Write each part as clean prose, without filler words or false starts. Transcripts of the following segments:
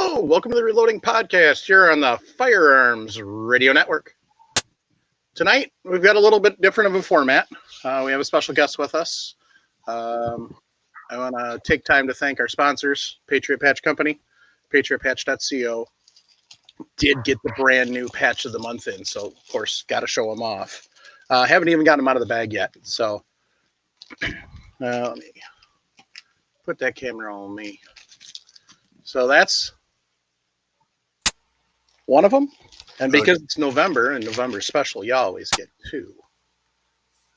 Hello, welcome to the Reloading Podcast here on the Firearms Radio Network. Tonight, we've got a little bit different of a format. We have a special guest with us. I want to take time to thank our sponsors, Patriot Patch Company, patriotpatch.co. Did get the brand new patch of the month in, so of course, got to show them off. Haven't even gotten them out of the bag yet, so let me put that camera on me. So that's one of them. And because it's November and November special, you always get two.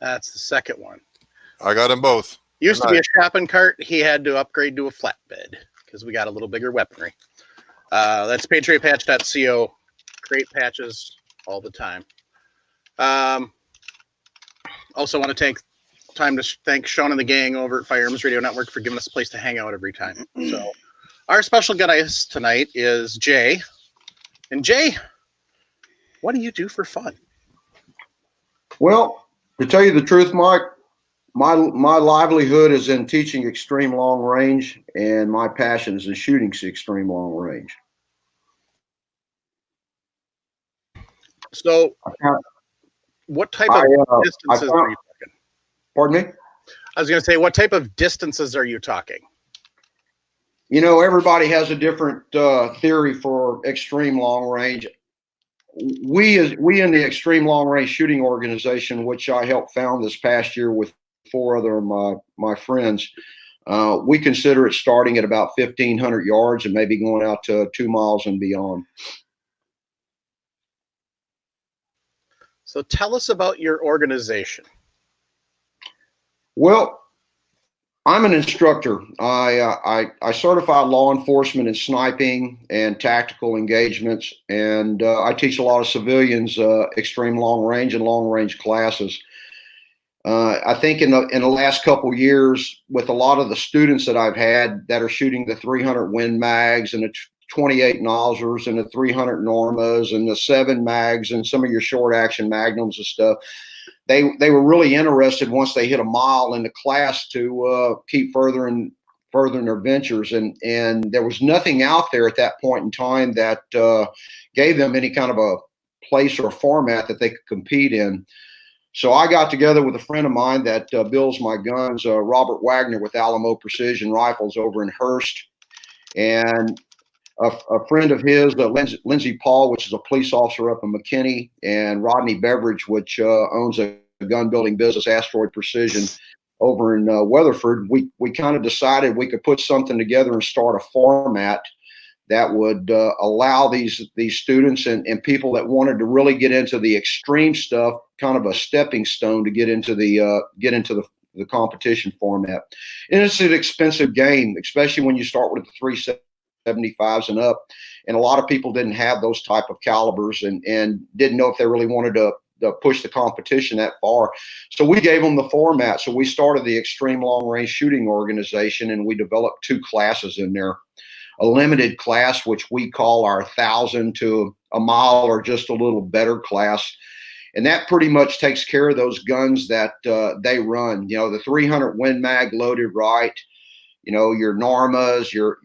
That's the second one. I got them both. Used to be a shopping cart. He had to upgrade to a flatbed because we got a little bigger weaponry. That's patriotpatch.co. Great patches all the time. Also want to take time to thank Sean and the gang over at Firearms Radio Network for giving us a place to hang out every time. So our special guest tonight is Jay. And Jay, what do you do for fun? Well, to tell you the truth, Mike, my livelihood is in teaching extreme long range, and my passion is in shooting extreme long range. So, what type of distances are you talking? Pardon me? I was going to say, what type of distances are you talking? You know, everybody has a different theory for extreme long range. We in the Extreme Long Range Shooting Organization, which I helped found this past year with 4 other of my friends, we consider it starting at about 1,500 yards and maybe going out to 2 miles and beyond. So tell us about your organization. Well, I'm an instructor. I certify law enforcement in sniping and tactical engagements, and I teach a lot of civilians extreme long range and long range classes. I think in the last couple of years, with a lot of the students that I've had that are shooting the 300 Win Mags and the 28 Nosers and the 300 Normas and the 7 Mags and some of your short action Magnums and stuff, they were really interested once they hit a mile in the class to keep furthering their ventures, and there was nothing out there at that point in time that gave them any kind of a place or a format that they could compete in. So I got together with a friend of mine that builds my guns, Robert Wagner with Alamo Precision Rifles over in Hurst, and a friend of his, Lindsey Paul, which is a police officer up in McKinney, and Rodney Beveridge, which owns a gun building business, Asteroid Precision, over in Weatherford. We kind of decided we could put something together and start a format that would allow these students and people that wanted to really get into the extreme stuff, kind of a stepping stone to get into the competition format. And it's an expensive game, especially when you start with the 375s and up, and a lot of people didn't have those type of calibers and didn't know if they really wanted to push the competition that far. So we gave them the format. So we started the Extreme Long Range Shooting Organization, and we developed 2 classes in there. A limited class, which we call our 1,000 to a mile or just a little better class. And that pretty much takes care of those guns that they run. You know, the 300 Win Mag loaded right, you know, your Normas, your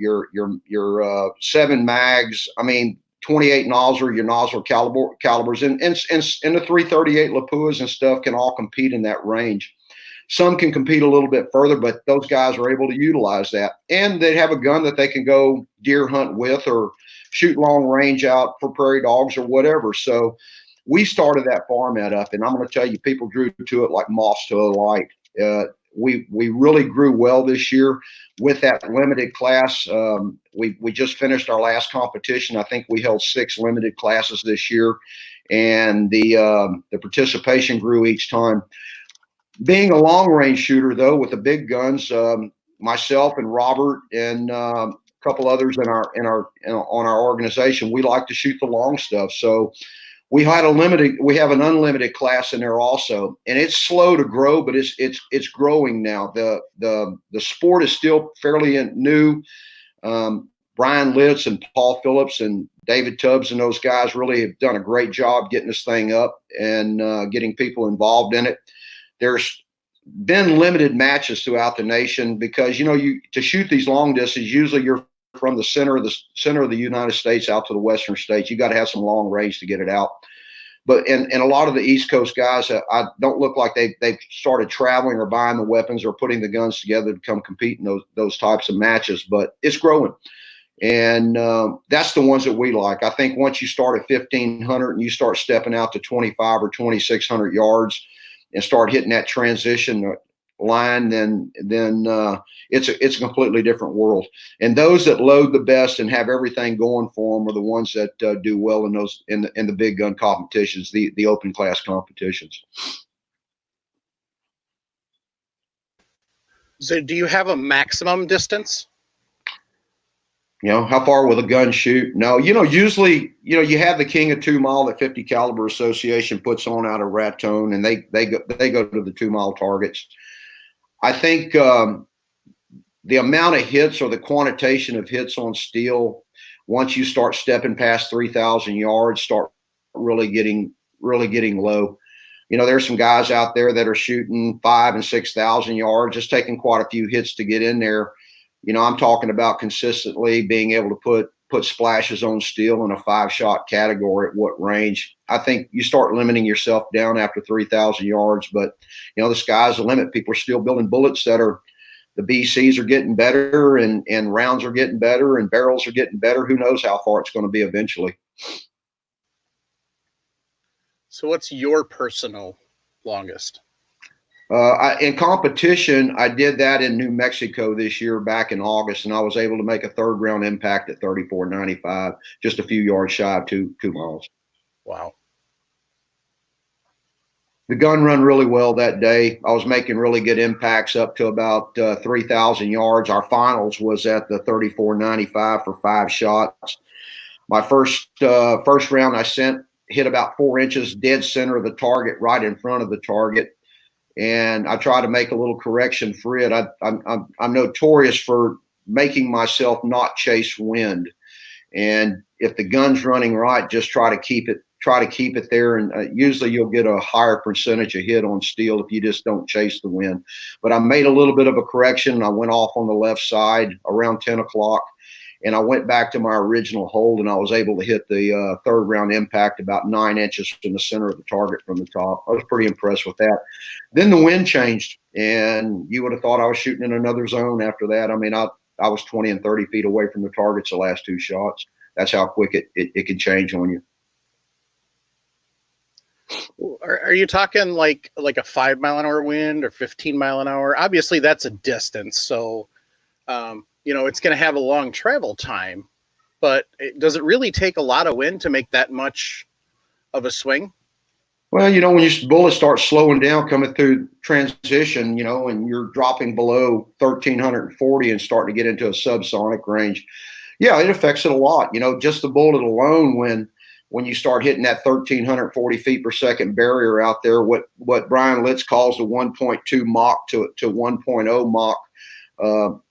7 Mags, I mean, 28 Nosler, your Nosler calibers, and the 338 Lapuas and stuff can all compete in that range. Some can compete a little bit further, but those guys are able to utilize that. And they have a gun that they can go deer hunt with or shoot long range out for prairie dogs or whatever. So we started that format up, and I'm going to tell you, people drew to it like moths to a light. We really grew well this year with that limited class. We just finished our last competition. I think we held 6 limited classes this year, and the participation grew each time. Being a long range shooter, though, with the big guns, myself and Robert and a couple others on our organization, we like to shoot the long stuff. So we have an unlimited class in there also, and it's slow to grow, but it's growing now. The sport is still fairly new. Brian Litz and Paul Phillips and David Tubbs and those guys really have done a great job getting this thing up and getting people involved in it. There's been limited matches throughout the nation because, you know, to shoot these long distances, usually you're from the center of the United States out to the western states. You got to have some long range to get it out. But and a lot of the East Coast guys, I don't look like they've started traveling or buying the weapons or putting the guns together to come compete in those types of matches. But it's growing, and that's the ones that we like. I think once you start at 1,500 and you start stepping out to 25 or 2,600 yards and start hitting that transition line, then it's a completely different world. And those that load the best and have everything going for them are the ones that do well in those in the big gun competitions, the open class competitions. So do you have a maximum distance? How far will a gun shoot? No, usually, you have the King of 2 Mile that 50 Caliber Association puts on out of Raton, and they go to the 2 mile targets. I think the amount of hits or the quantitation of hits on steel, once you start stepping past 3,000 yards, start really getting low. There's some guys out there that are shooting 5,000 and 6,000 yards, just taking quite a few hits to get in there. I'm talking about consistently being able to put splashes on steel in a 5-shot category at what range. I think you start limiting yourself down after 3,000 yards, but the sky's the limit. People are still building bullets the BCs are getting better, and rounds are getting better, and barrels are getting better. Who knows how far it's going to be eventually. So what's your personal longest? In competition, I did that in New Mexico this year back in August, and I was able to make a 3rd round impact at 34.95, just a few yards shy of 2 miles. Wow. The gun run really well that day. I was making really good impacts up to about 3,000 yards. Our finals was at the 34.95 for 5 shots. My first round I hit about 4 inches dead center of the target, right in front of the target. And I try to make a little correction for it. I'm notorious for making myself not chase wind. And if the gun's running right, just try to keep it there. And usually you'll get a higher percentage of hit on steel if you just don't chase the wind. But I made a little bit of a correction. I went off on the left side around 10 o'clock. And I went back to my original hold, and I was able to hit the 3rd round impact about 9 inches from the center of the target from the top. I was pretty impressed with that. Then the wind changed, and you would have thought I was shooting in another zone after that. I mean, I was 20 and 30 feet away from the targets the last 2 shots. That's how quick it can change on you. Are you talking like a 5 mile an hour wind or 15 mile an hour? Obviously, that's a distance, so it's going to have a long travel time, but does it really take a lot of wind to make that much of a swing? Well, when your bullets start slowing down coming through transition, and you're dropping below 1,340 and starting to get into a subsonic range, yeah, it affects it a lot. Just the bullet alone, when you start hitting that 1,340 feet per second barrier out there, what Brian Litz calls the 1.2 Mach to 1.0 Mach,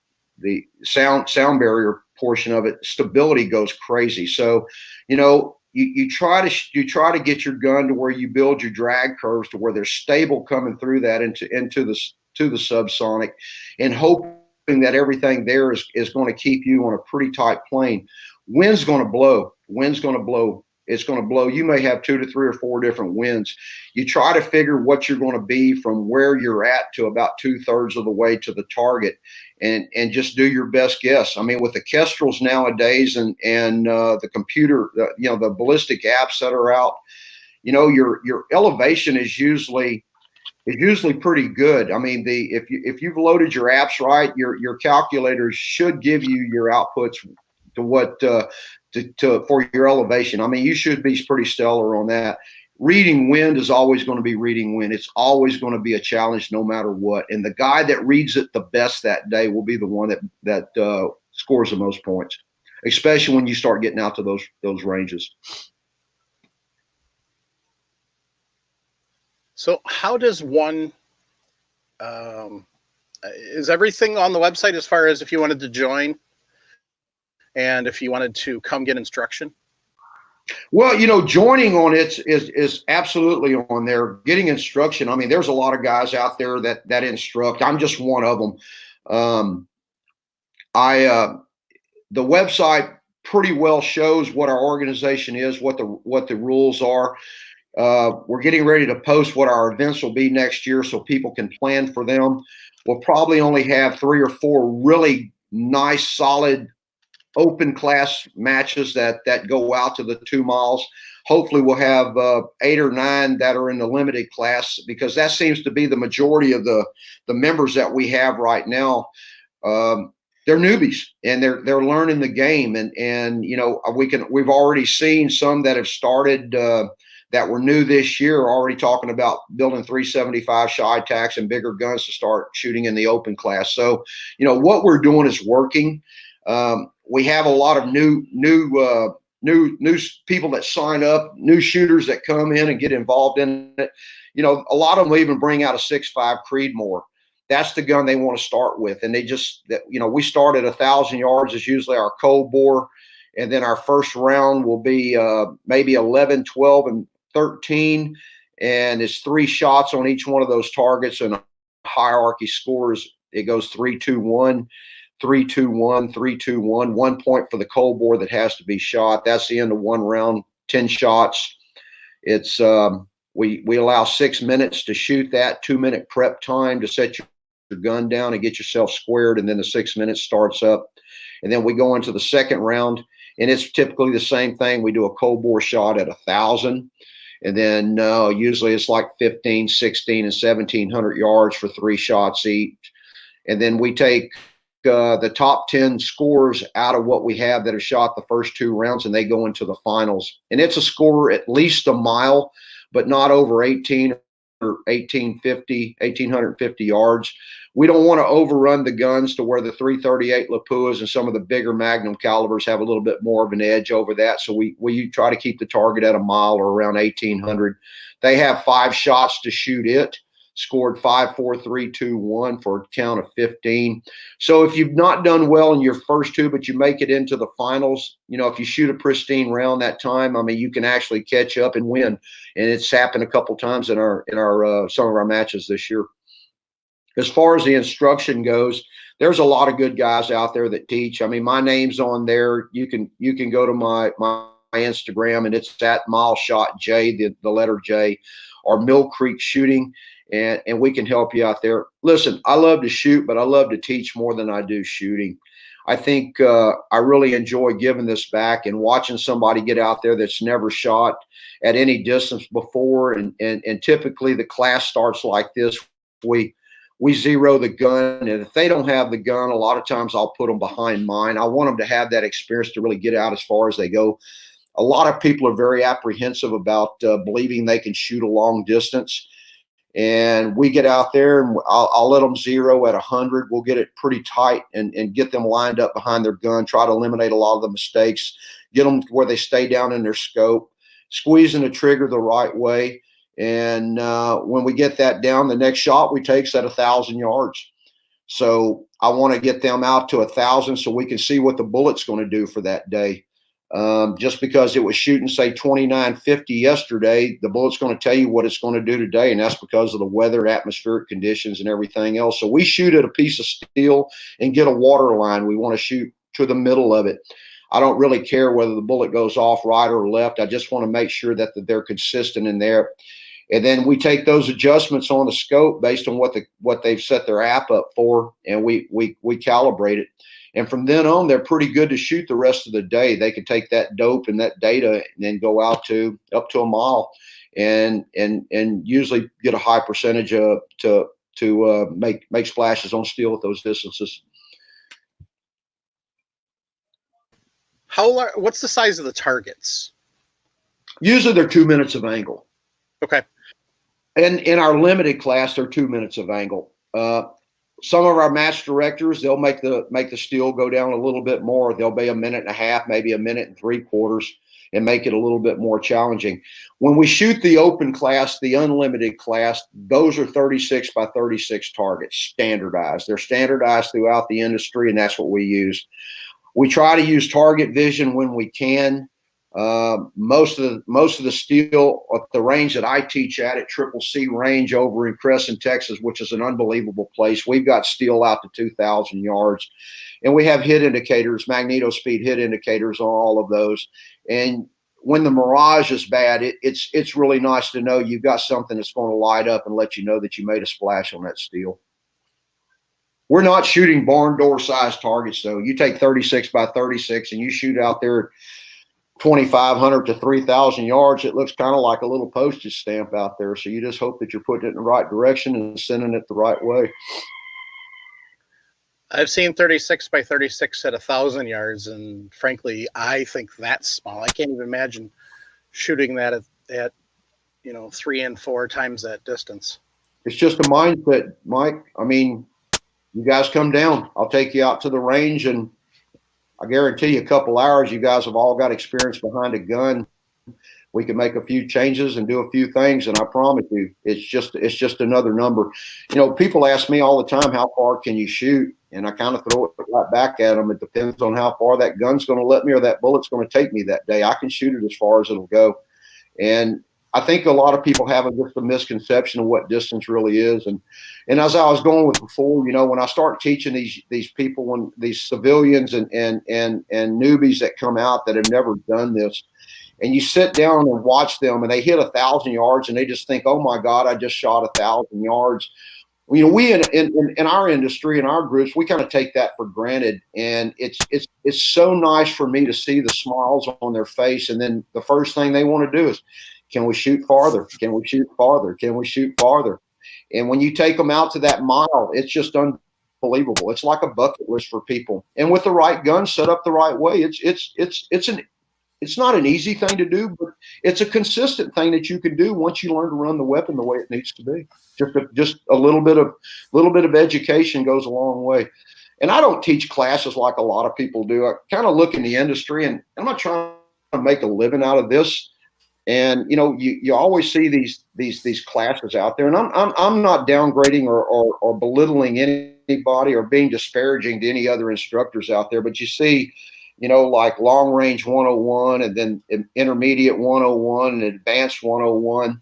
the sound barrier portion of it, stability goes crazy. So, you try to get your gun to where you build your drag curves to where they're stable coming through that into the subsonic, and hoping that everything there is going to keep you on a pretty tight plane. Wind's going to blow. It's going to blow. You may have 2 to 3 or 4 different winds. You try to figure what you're going to be from where you're at to about 2/3 of the way to the target, and just do your best guess. I mean, with the Kestrels nowadays and the computer, the ballistic apps that are out, your elevation is usually pretty good. I mean, if you've loaded your apps right, your calculators should give you your outputs to what for your elevation. I mean, you should be pretty stellar on that. Reading wind is always going to be reading wind. It's always going to be a challenge no matter what. And the guy that reads it the best that day will be the one that scores the most points, especially when you start getting out to those ranges. So how does one is everything on the website as far as if you wanted to join and if you wanted to come get instruction? Well, joining on it is absolutely on there. Getting instruction. I mean, there's a lot of guys out there that instruct. I'm just one of them. the website pretty well shows what our organization is, what the rules are. We're getting ready to post what our events will be next year so people can plan for them. We'll probably only have 3 or 4 really nice, solid, open class matches that go out to the 2 miles. Hopefully we'll have 8 or 9 that are in the limited class, because that seems to be the majority of the members that we have right now. They're newbies and they're learning the game, and you know, we've already seen some that have started that were new this year already talking about building 375 shy tacks and bigger guns to start shooting in the open class. So, you know, what we're doing is working. We have a lot of new people that sign up, new shooters that come in and get involved in it. You know, a lot of them even bring out a 6.5 Creedmoor. That's the gun they want to start with. And they just, you know, we start at 1,000 yards is usually our cold bore. And then our first round will be maybe 11, 12, and 13. And it's 3 shots on each one of those targets. And hierarchy scores, it goes 3, 2, 1, 3, 2, 1, 3, 2, 1, 1 point for the cold bore that has to be shot. That's the end of one round, 10 shots. It's, we allow 6 minutes to shoot that, 2-minute prep time to set your gun down and get yourself squared, and then the 6 minutes starts up. And then we go into the second round, and it's typically the same thing. We do a cold bore shot at 1,000, and then usually it's like 15, 16, and 1,700 yards for 3 shots each. And then we take the top 10 scores out of what we have that have shot the first 2 rounds, and they go into the finals. And it's a score at least a mile, but not over 18 or 1,850 yards. We don't want to overrun the guns to where the 338 Lapuas and some of the bigger Magnum calibers have a little bit more of an edge over that. So we try to keep the target at a mile or around 1,800. They have 5 shots to shoot it. Scored 5, 4, 3, 2, 1 for a count of 15. So if you've not done well in your first 2, but you make it into the finals, you know, if you shoot a pristine round that time, I mean, you can actually catch up and win. And it's happened a couple times in our some of our matches this year. As far as the instruction goes, there's a lot of good guys out there that teach. I mean, my name's on there. You can go to my Instagram, and it's at MilesShotJ, the letter J, or Mill Creek Shooting. And we can help you out there. Listen, I love to shoot, but I love to teach more than I do shooting. I think I really enjoy giving this back and watching somebody get out there that's never shot at any distance before. And typically the class starts like this. We zero the gun, and if they don't have the gun, a lot of times I'll put them behind mine. I want them to have that experience to really get out as far as they go. A lot of people are very apprehensive about believing they can shoot a long distance. And we get out there, and I'll let them zero at 100. We'll get it pretty tight and get them lined up behind their gun, try to eliminate a lot of the mistakes, get them where they stay down in their scope, squeezing the trigger the right way. And when we get that down, the next shot we take's at 1,000 yards. So I want to get them out to 1,000 so we can see what the bullet's going to do for that day. Just because it was shooting, say, 2950 yesterday, the bullet's going to tell you what it's going to do today, and that's because of the weather, atmospheric conditions, and everything else. So we shoot at a piece of steel and get a water line. We want to shoot to the middle of it. I don't really care whether the bullet goes off right or left. I just want to make sure that they're consistent in there. And then we take those adjustments on the scope based on what they've set their app up for, and we calibrate it. And from then on, they're pretty good to shoot the rest of the day. They can take that dope and that data and then go out to up to a mile, and usually get a high percentage to make splashes on steel at those distances. What's the size of the targets? Usually they're 2 minutes of angle. Okay. And in our limited class, they're 2 minutes of angle. Some of our match directors, they'll make the steel go down a little bit more. They'll be 1.5 minutes, maybe 1.75 minutes, and make it a little bit more challenging. When we shoot the open class, the unlimited class, those are 36 by 36 targets, standardized. They're standardized throughout the industry, and that's what we use. We try to use target vision when we can. Most of the steel at the range that I teach at Triple C Range over in Crescent, Texas, which is an unbelievable place. We've got steel out to 2,000 yards, and we have hit indicators, magneto speed hit indicators on all of those. And when the mirage is bad, it's really nice to know you've got something that's going to light up and let you know that you made a splash on that steel. We're not shooting barn door size targets, though. You take 36 by 36 and you shoot out there 2,500 to 3,000 yards, it looks kind of like a little postage stamp out there. So you just hope that you're putting it in the right direction and sending it the right way. I've seen 36 by 36 at 1,000 yards, and frankly, I think that's small. I can't even imagine shooting that at 3 and 4 times that distance. It's just a mindset, Mike. I mean, you guys come down. I'll take you out to the range, and I guarantee you a couple hours, you guys have all got experience behind a gun. We can make a few changes and do a few things, and I promise you, it's just another number. People ask me all the time, how far can you shoot? And I kind of throw it right back at them. It depends on how far that gun's going to let me or that bullet's going to take me that day. I can shoot it as far as it'll go. And I think a lot of people have just a misconception of what distance really is. And as I was going with before, when I start teaching these people, these civilians and newbies that come out that have never done this, and you sit down and watch them and they hit 1,000 yards and they just think, oh my God, I just shot 1,000 yards. We in our industry, in our groups, we kind of take that for granted. And it's so nice for me to see the smiles on their face. And then the first thing they want to do is, can we shoot farther? Can we shoot farther? Can we shoot farther? And when you take them out to that mile, it's just unbelievable. It's like a bucket list for people. And with the right gun set up the right way, it's not an easy thing to do, but it's a consistent thing that you can do once you learn to run the weapon the way it needs to be. Just a little bit of education goes a long way. And I don't teach classes like a lot of people do. I kind of look in the industry, and I'm not trying to make a living out of this. And you always see these classes out there, and I'm not downgrading or belittling anybody or being disparaging to any other instructors out there, but you see, like long range 101 and then intermediate 101 and advanced 101.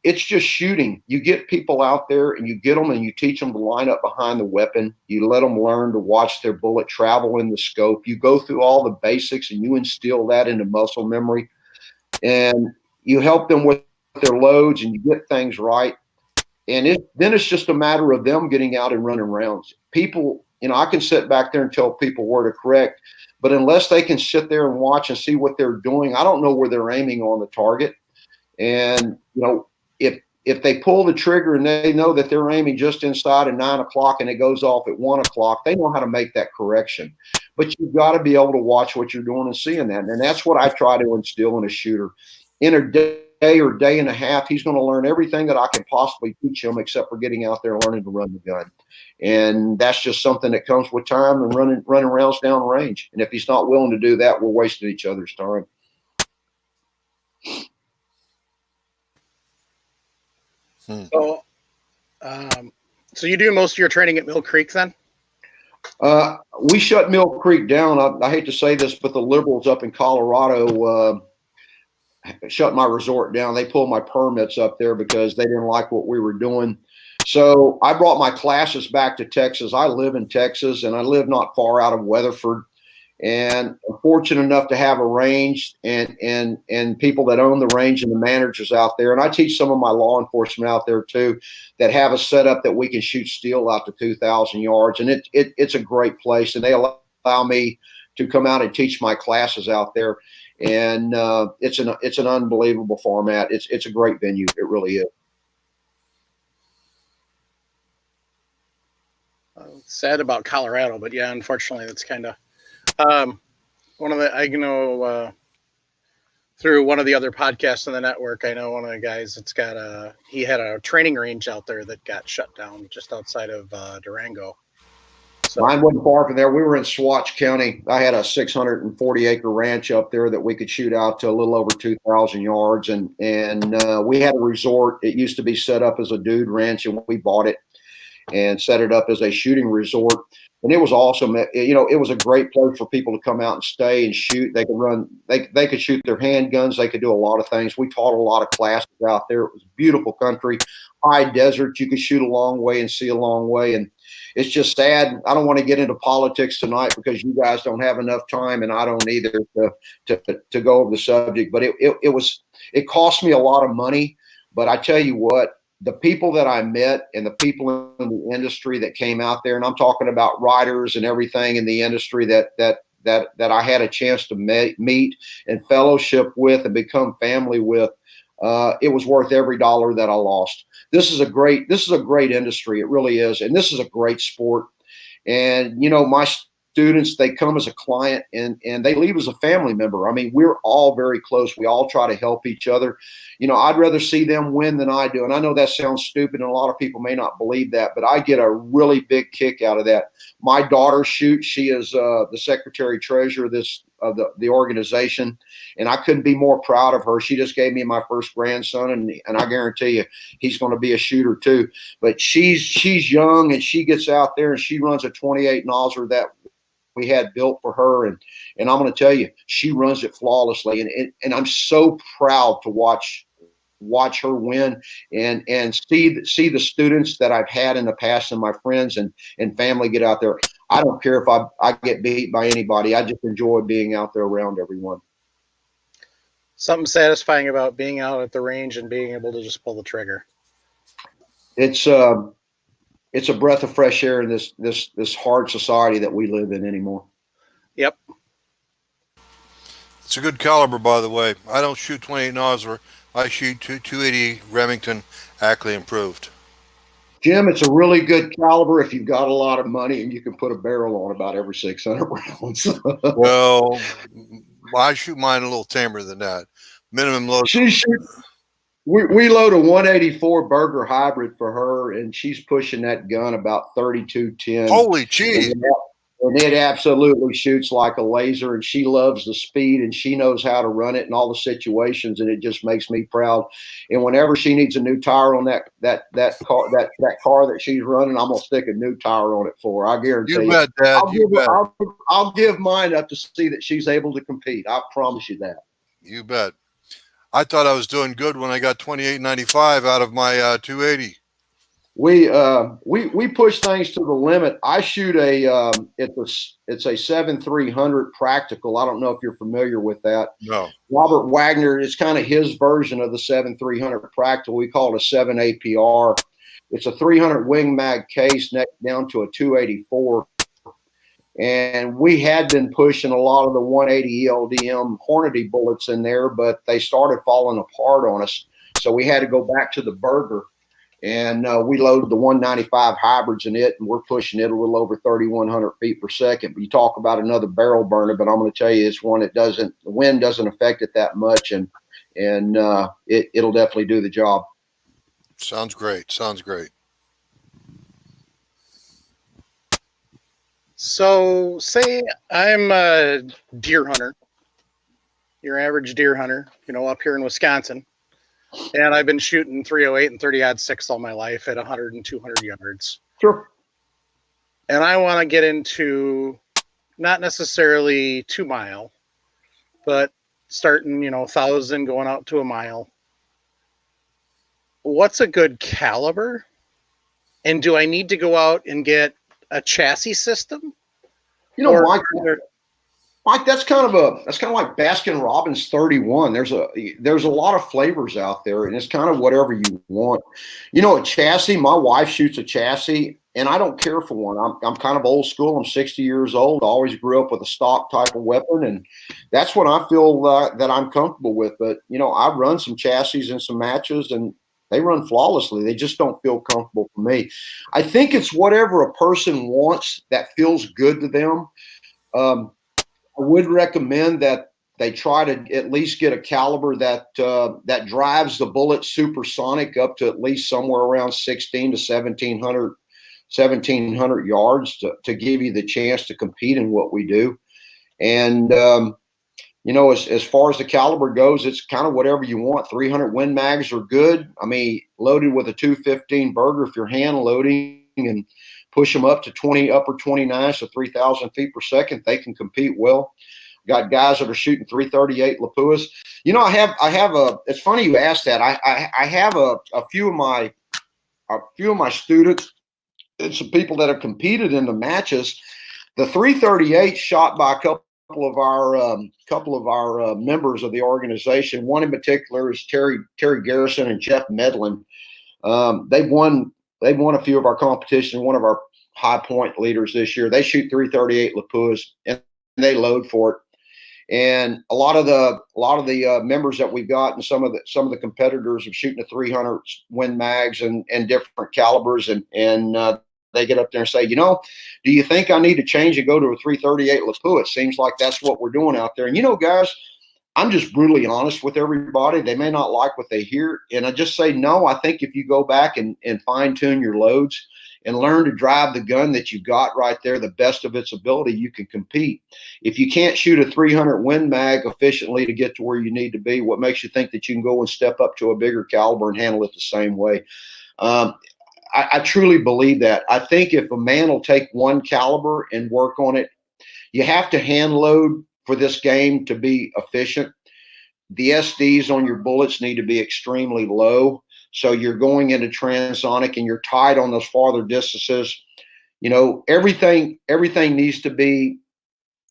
It's just shooting. You get people out there and you get them and you teach them to line up behind the weapon. You let them learn to watch their bullet travel in the scope. You go through all the basics and you instill that into muscle memory. And you help them with their loads and you get things right. And then it's just a matter of them getting out and running rounds. People, I can sit back there and tell people where to correct, but unless they can sit there and watch and see what they're doing, I don't know where they're aiming on the target. And, if they pull the trigger and they know that they're aiming just inside at 9 o'clock and it goes off at 1 o'clock, they know how to make that correction. But you've got to be able to watch what you're doing and seeing that. And that's what I try to instill in a shooter. In a day or day and a half, he's going to learn everything that I can possibly teach him, except for getting out there and learning to run the gun. And that's just something that comes with time and running rounds down range. And if he's not willing to do that, we're wasting each other's time. So you do most of your training at Mill Creek then? We shut Mill Creek down. I hate to say this, but the liberals up in Colorado shut my resort down. They pulled my permits up there because they didn't like what we were doing. So I brought my classes back to Texas. I live in Texas, and I live not far out of Weatherford. And I'm fortunate enough to have a range and people that own the range and the managers out there. And I teach some of my law enforcement out there too that have a setup that we can shoot steel out to 2,000 yards. And it's a great place. And they allow me to come out and teach my classes out there. And it's an unbelievable format. It's a great venue. It really is. Sad about Colorado, but yeah, unfortunately, that's kind of one of the, through one of the other podcasts on the network, I know one of the guys that's he had a training range out there that got shut down just outside of Durango. So, mine wasn't far from there. We were in Swatch County. I had a 640-acre ranch up there that we could shoot out to a little over 2,000 yards. And we had a resort. It used to be set up as a dude ranch, and we bought it. and set it up as a shooting resort. And it was awesome. It was a great place for people to come out and stay and shoot. They could run, they could shoot their handguns. They could do a lot of things. We taught a lot of classes out there. It was a beautiful country, high desert. You could shoot a long way and see a long way. And it's just sad. I don't want to get into politics tonight because you guys don't have enough time, and I don't either to go over the subject. But it cost me a lot of money. But I tell you what, the people that I met and the people in the industry that came out there, and I'm talking about writers and everything in the industry that I had a chance to meet and fellowship with and become family with, it was worth every dollar that I lost. This is a great industry. It really is. And this is a great sport. And, my students, they come as a client and they leave as a family member. I mean, we're all very close. We all try to help each other. I'd rather see them win than I do. And I know that sounds stupid and a lot of people may not believe that, but I get a really big kick out of that. My daughter shoots. She is the secretary treasurer of the organization, and I couldn't be more proud of her. She just gave me my first grandson, and I guarantee you he's going to be a shooter too. But she's young, and she gets out there and she runs a 28 Nosler that we had built for her, and I'm going to tell you, she runs it flawlessly, and I'm so proud to watch her win and see the students that I've had in the past and my friends and family get out there. I don't care if I get beat by anybody. I just enjoy being out there around everyone. Something satisfying about being out at the range and being able to just pull the trigger. It's a breath of fresh air in this hard society that we live in anymore. Yep. It's a good caliber, by the way. I don't shoot 28 Nosler. I shoot 280 Remington Ackley improved. Jim, it's a really good caliber if you've got a lot of money and you can put a barrel on about every 600 rounds. Well, I shoot mine a little tamer than that. Minimum load. We load a 184 Berger hybrid for her, and she's pushing that gun about 32-10. Holy cheese. And it absolutely shoots like a laser, and she loves the speed, and she knows how to run it in all the situations, and it just makes me proud. And whenever she needs a new tire on that car that she's running, I'm gonna stick a new tire on it for her. I guarantee you. You bet, Dad. I'll give mine up to see that she's able to compete. I promise you that. You bet. I thought I was doing good when I got 28.95 out of my 280. We push things to the limit. I shoot it's a 7-300 practical. I don't know if you're familiar with that. No. Robert Wagner is kind of his version of the 7-300 practical. We call it a 7 APR. It's a 300 wing mag case neck down to a 284. And we had been pushing a lot of the 180 ELDM Hornady bullets in there, but they started falling apart on us. So we had to go back to the Berger. And we loaded the 195 hybrids in it, and we're pushing it a little over 3,100 feet per second. But you talk about another barrel burner, but I'm going to tell you it's one that the wind doesn't affect it that much, and it'll definitely do the job. Sounds great. Sounds great. So say I'm a deer hunter, your average deer hunter, up here in Wisconsin. And I've been shooting 308 and 30-06 all my life at 100 and 200 yards. Sure. And I want to get into not necessarily 2 mile, but starting, 1,000 going out to a mile. What's a good caliber? And do I need to go out and get a chassis system? Mike, that's kind of like Baskin Robbins 31. There's a lot of flavors out there, and it's kind of whatever you want. A chassis. My wife shoots a chassis, and I don't care for one. I'm kind of old school. I'm 60 years old. I always grew up with a stock type of weapon, and that's what I feel that I'm comfortable with. But I've run some chassis in some matches, and they run flawlessly. They just don't feel comfortable for me. I think it's whatever a person wants that feels good to them. I would recommend that they try to at least get a caliber that drives the bullet supersonic up to at least somewhere around 16 to 1,700 yards to give you the chance to compete in what we do. And, as far as the caliber goes, it's kind of whatever you want. 300 Win Mags are good. I mean, loaded with a 215 Berger, if you're hand loading, and push them up to upper 29s to 3,000 feet per second. They can compete well. Got guys that are shooting 338 Lapuas. You know, it's funny you asked that. I have a few of my students and some people that have competed in the matches. The 338 shot by a couple of our members of the organization. One in particular is Terry Garrison and Jeff Medlin. They've won a few of our competition. One of our high point leaders this year. They shoot 338 Lapuas and they load for it. And a lot of the members that we've got and some of the competitors are shooting the 300 Win Mags and different calibers and they get up there and say, you know, do you think I need to change and go to a 338 Lapua? It seems like that's what we're doing out there. And, you know, guys, I'm just brutally honest with everybody. They may not like what they hear. And I just say, no, I think if you go back and fine tune your loads and learn to drive the gun that you've got right there, the best of its ability, you can compete. If you can't shoot a 300 Win Mag efficiently to get to where you need to be, what makes you think that you can go and step up to a bigger caliber and handle it the same way? I truly believe that. I think if a man will take one caliber and work on it, you have to hand load for this game to be efficient. The SDs on your bullets need to be extremely low. So you're going into transonic and you're tight on those farther distances. You know, everything needs to be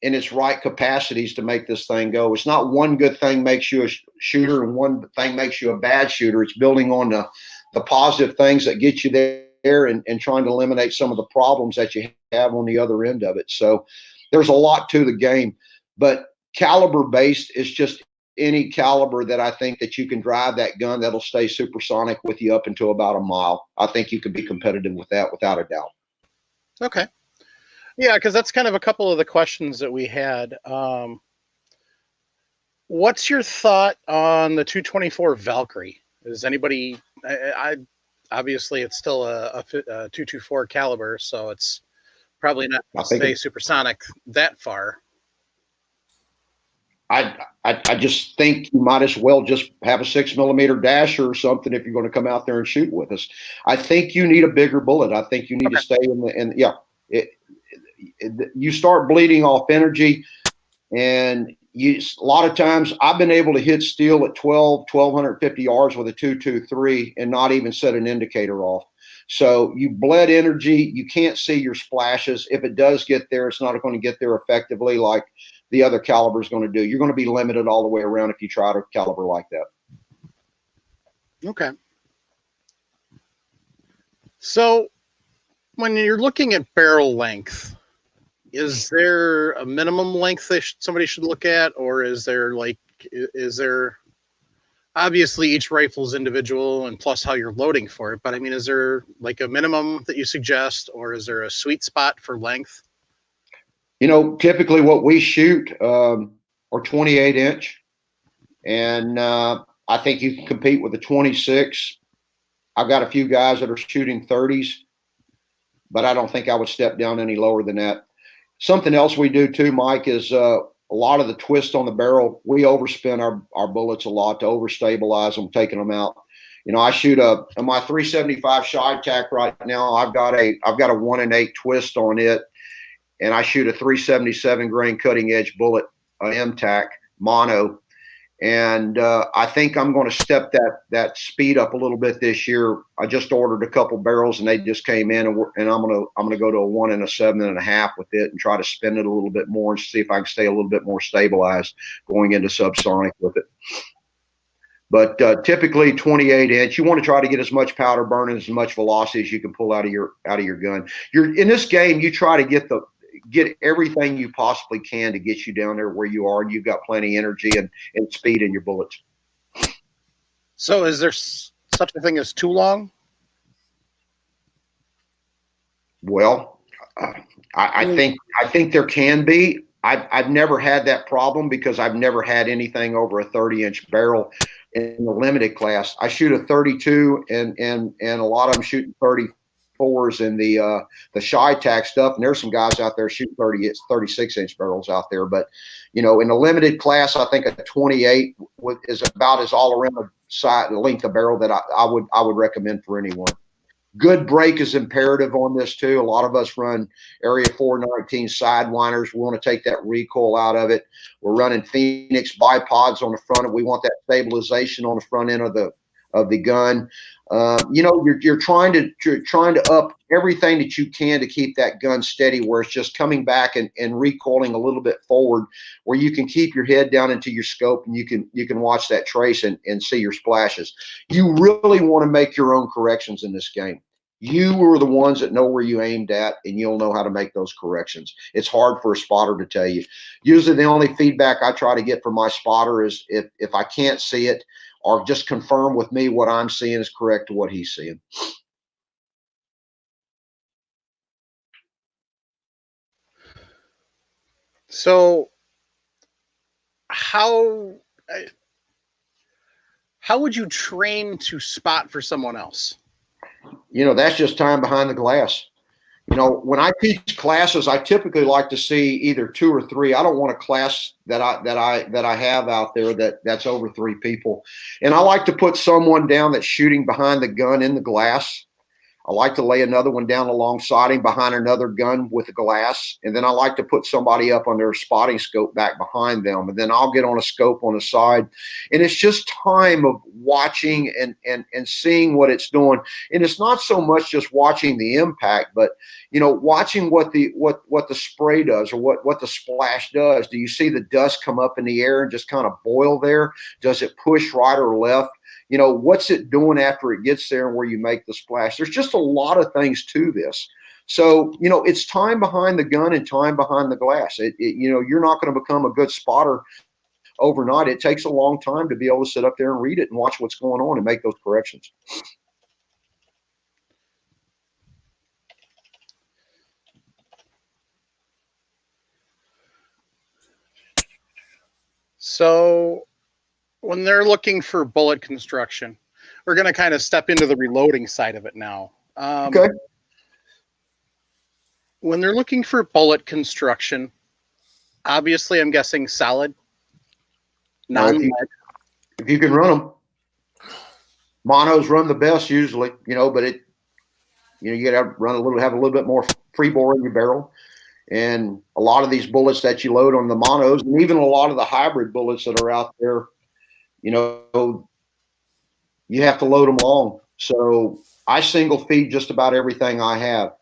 in its right capacities to make this thing go. It's not one good thing makes you a shooter and one thing makes you a bad shooter. It's building on the positive things that get you there and trying to eliminate some of the problems that you have on the other end of it. So there's a lot to the game, but caliber based is just any caliber that I think that you can drive that gun that'll stay supersonic with you up until about a mile. I think you could be competitive with that without a doubt. Okay. Yeah, because that's kind of a couple of the questions that we had. What's your thought on the 224 Valkyrie? Is anybody? I obviously it's still a 224 caliber, so it's probably not stay supersonic that far. I just think you might as well just have a 6mm dasher or something if you're going to come out there and shoot with us. I think you need a bigger bullet. I think you need to stay you start bleeding off energy, and a lot of times I've been able to hit steel at 1,250 yards with a 223 and not even set an indicator off. So you bled energy. You can't see your splashes. If it does get there, it's not going to get there effectively like the other caliber is going to do. You're going to be limited all the way around if you try to caliber like that. Okay. So when you're looking at barrel length, is there a minimum length that somebody should look at, or is there obviously each rifle is individual and plus how you're loading for it, but I mean, is there like a minimum that you suggest, or is there a sweet spot for length? You know, typically what we shoot are 28-inch, and I think you can compete with a 26. I've got a few guys that are shooting 30s, but I don't think I would step down any lower than that. Something else we do too, Mike, is a lot of the twist on the barrel. We overspin our bullets a lot to overstabilize them, taking them out. You know, I shoot my 375 Shy-Tac right now. I've got a 1-in-8 twist on it. And I shoot a 377 grain cutting edge bullet, MTAC mono. And I think I'm going to step that speed up a little bit this year. I just ordered a couple barrels and they just came in, and I'm going to go to a 1 and a 7.5 with it and try to spin it a little bit more and see if I can stay a little bit more stabilized going into subsonic with it. But typically 28-inch, you want to try to get as much powder burn and as much velocity as you can pull out of your gun. You're in this game, you try to get everything you possibly can to get you down there where you are, and you've got plenty of energy and speed in your bullets. So is there such a thing as too long? Well, I think there can be. I've never had that problem because I've never had anything over a 30-inch barrel in the limited class. I shoot a 32 and a lot of them shooting 34s in the Shy-Tac stuff, and there's some guys out there shooting 36-inch barrels out there. But you know, in the limited class, I think a 28 is about as all around the length of barrel that I would recommend for anyone. Good brake is imperative on this too. A lot of us run Area 419 sidewinders. We want to take that recoil out of it. We're running Phoenix bipods on the front. We want that stabilization on the front end of the gun. You're trying to up everything that you can to keep that gun steady, where it's just coming back and recoiling a little bit forward, where you can keep your head down into your scope and you can watch that trace and see your splashes. You really want to make your own corrections in this game. You are the ones that know where you aimed at, and you'll know how to make those corrections. It's hard for a spotter to tell you. Usually the only feedback I try to get from my spotter is if I can't see it, or just confirm with me what I'm seeing is correct to what he's seeing. So how would you train to spot for someone else? That's just time behind the glass. When I teach classes, I typically like to see either 2 or 3. I don't want a class that I have out there that's over 3 people. And I like to put someone down that's shooting behind the gun in the glass. I like to lay another one down alongside him behind another gun with a glass. And then I like to put somebody up on their spotting scope back behind them. And then I'll get on a scope on the side. And it's just time of watching and seeing what it's doing. And it's not so much just watching the impact, but watching what the spray does, or what the splash does. Do you see the dust come up in the air and just kind of boil there? Does it push right or left? What's it doing after it gets there and where you make the splash? There's just a lot of things to this. So, it's time behind the gun and time behind the glass. You're not going to become a good spotter overnight. It takes a long time to be able to sit up there and read it and watch what's going on and make those corrections. So when they're looking for bullet construction, we're going to kind of step into the reloading side of it now. Okay. When they're looking for bullet construction, obviously I'm guessing solid, non-lead. If you can run them, monos run the best usually, but you got to have a little bit more free bore in your barrel. And a lot of these bullets that you load on the monos, and even a lot of the hybrid bullets that are out there, you have to load them long. So I single feed just about everything I have.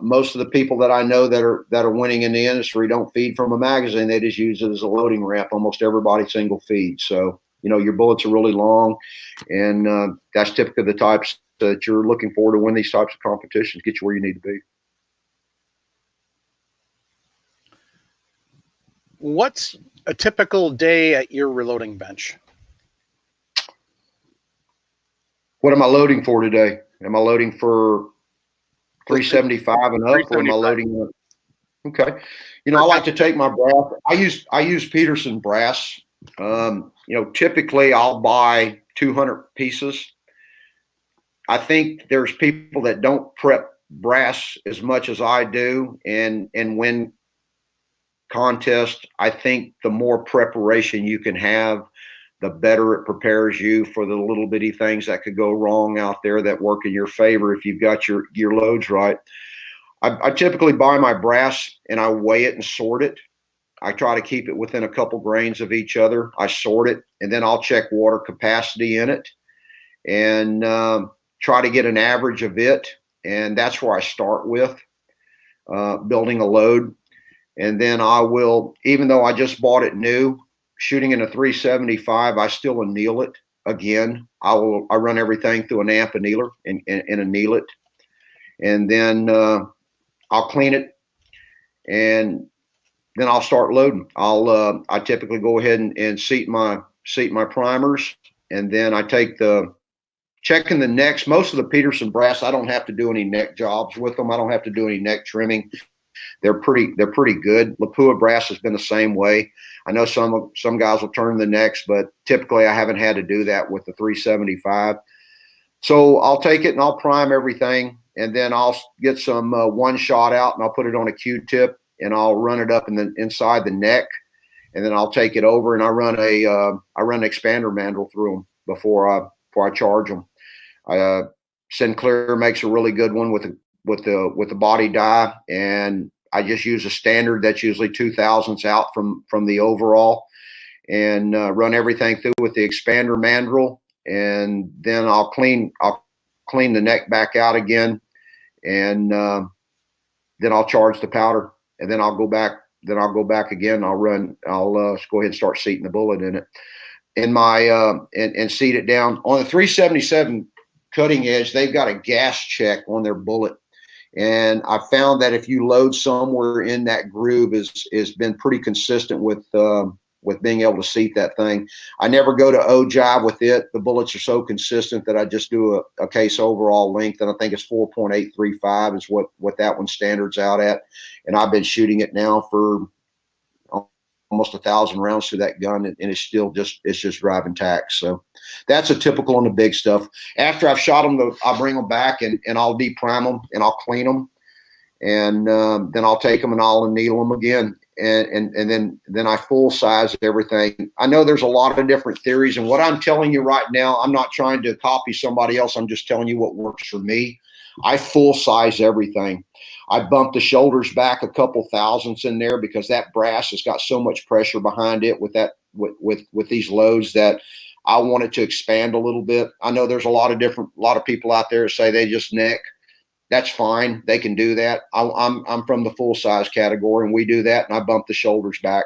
Most of the people that I know that are winning in the industry don't feed from a magazine. They just use it as a loading ramp. Almost everybody single feed. So, your bullets are really long, and that's typically the types that you're looking for to win these types of competitions, get you where you need to be. What's a typical day at your reloading bench? What am I loading for today? Am I loading for 375 and up, or am I loading? Okay. I like to take my brass. I use Peterson brass. Typically I'll buy 200 pieces. I think there's people that don't prep brass as much as I do, and win contests. I think the more preparation you can have, the better it prepares you for the little bitty things that could go wrong out there that work in your favor if you've got your loads right. I typically buy my brass and I weigh it and sort it. I try to keep it within a couple grains of each other. I sort it, and then I'll check water capacity in it and try to get an average of it. And that's where I start with building a load. And then I will, even though I just bought it new, shooting in a 375, I still anneal it again. I run everything through an amp annealer and anneal it. And then I'll clean it, and then I'll start loading. I typically go ahead and seat my primers, and then I take checking the necks. Most of the Peterson brass, I don't have to do any neck jobs with them. I don't have to do any neck trimming. They're pretty good. Lapua brass has been the same way. I know some guys will turn the necks, but typically I haven't had to do that with the 375. So I'll take it and I'll prime everything, and then I'll get some one shot out, and I'll put it on a Q-tip, and I'll run it up inside the neck, and then I'll take it over, and I run an expander mandrel through them before I charge them. Sinclair makes a really good one with the body die, and I just use a standard that's usually 2 thousandths out from the overall, and run everything through with the expander mandrel, and then I'll clean the neck back out again, and then I'll charge the powder, and then I'll go back. Then I'll go back again. I'll go ahead and start seating the bullet in it, in my and seat it down on the 377 cutting edge. They've got a gas check on their bullet, and I found that if you load somewhere in that groove is been pretty consistent with being able to seat that thing. I never go to ogive with it. The bullets are so consistent that I just do a case overall length, and I think it's 4.835 is what that one standards out at. And I've been shooting it now for almost 1,000 rounds through that gun, and it's just driving tacks. So that's a typical on the big stuff. After I've shot them, I'll bring them back and I'll deprime them and I'll clean them, and then I'll take them and I'll anneal them again. And then I full size everything. I know there's a lot of different theories, and what I'm telling you right now, I'm not trying to copy somebody else. I'm just telling you what works for me. I full size everything. I bump the shoulders back a couple thousandths in there because that brass has got so much pressure behind it with these loads that I want it to expand a little bit. I know there's a lot of people out there that say they just neck. That's fine. They can do that. I'm from the full size category, and we do that. And I bump the shoulders back,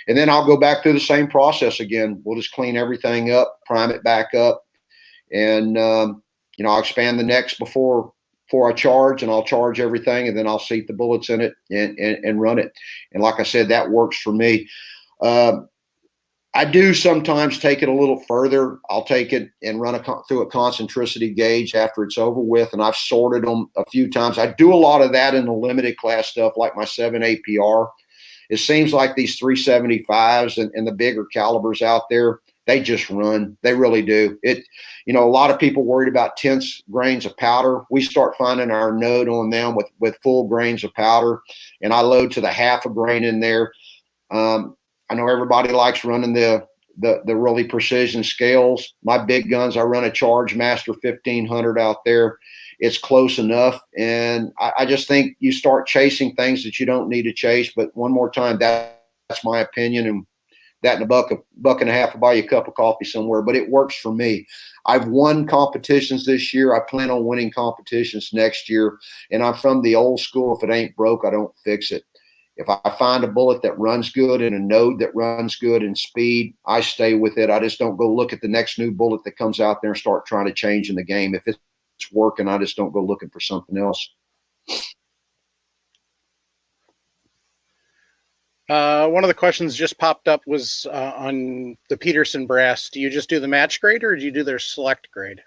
and then I'll go back through the same process again. We'll just clean everything up, prime it back up, and I'll expand the necks before I charge, and I'll charge everything, and then I'll seat the bullets in it and run it. And like I said, that works for me. I do sometimes take it a little further. I'll take it and run through a concentricity gauge after it's over with, and I've sorted them a few times. I do a lot of that in the limited class stuff, like my 7 APR. It seems like these 375s and the bigger calibers out there, they just run. They really do. A lot of people worried about tenths grains of powder. We start finding our node on them with full grains of powder, and I load to the half a grain in there. I know everybody likes running the really precision scales. My big guns, I run a Charge Master 1500 out there. It's close enough, and I just think you start chasing things that you don't need to chase. But one more time, that's my opinion, and that in a buck and a half will buy you a cup of coffee somewhere. But it works for me. I've won competitions this year. I plan on winning competitions next year, and I'm from the old school. If it ain't broke, I don't fix it. If I find a bullet that runs good and a node that runs good and speed, I stay with it. I just don't go look at the next new bullet that comes out there and start trying to change in the game. If it's working, I just don't go looking for something else. One of the questions just popped up was on the Peterson brass. Do you just do the match grade, or do you do their select grade?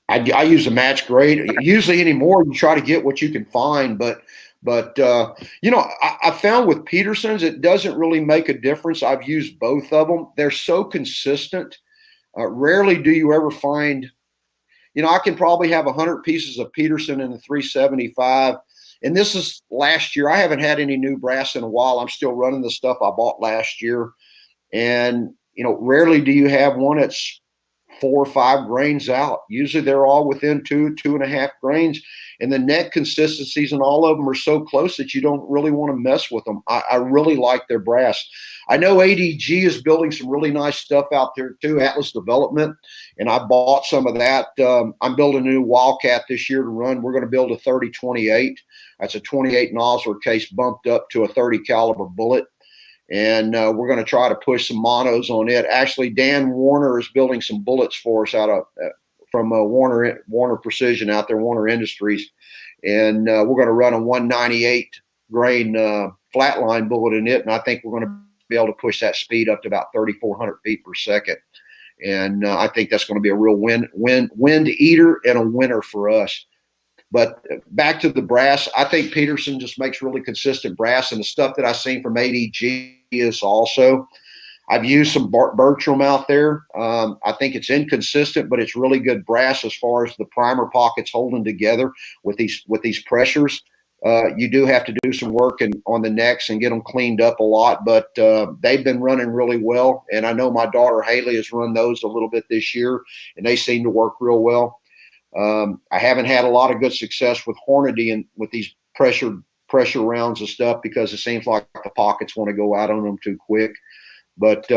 I use a match grade. Usually anymore, you try to get what you can find, but I found with Petersons, it doesn't really make a difference. I've used both of them. They're so consistent. Rarely do you ever find, I can probably have 100 pieces of Peterson in the 375. And this is last year. I haven't had any new brass in a while. I'm still running the stuff I bought last year. And, rarely do you have one that's 4 or 5 grains out. Usually they're all within 2.5 grains, and the neck consistencies and all of them are so close that you don't really want to mess with them. I really like their brass. I know ADG is building some really nice stuff out there too, Atlas Development, and I bought some of that. I'm building a new Wildcat this year to run. We're going to build a 30-28. That's a 28 Nosler case bumped up to a 30 caliber bullet. And we're going to try to push some monos on it. Actually, Dan Warner is building some bullets for us from Warner Precision out there, Warner Industries, and we're going to run a 198 grain flatline bullet in it, and I think we're going to be able to push that speed up to about 3,400 feet per second. And I think that's going to be a real wind eater and a winner for us. But back to the brass, I think Peterson just makes really consistent brass, and the stuff that I've seen from ADG is also. I've used some Bertram out there. I think it's inconsistent, but it's really good brass as far as the primer pockets holding together with these pressures. You do have to do some work on the necks and get them cleaned up a lot, but they've been running really well. And I know my daughter Haley has run those a little bit this year, and they seem to work real well. I haven't had a lot of good success with Hornady and with these pressure rounds and stuff because it seems like the pockets want to go out on them too quick. But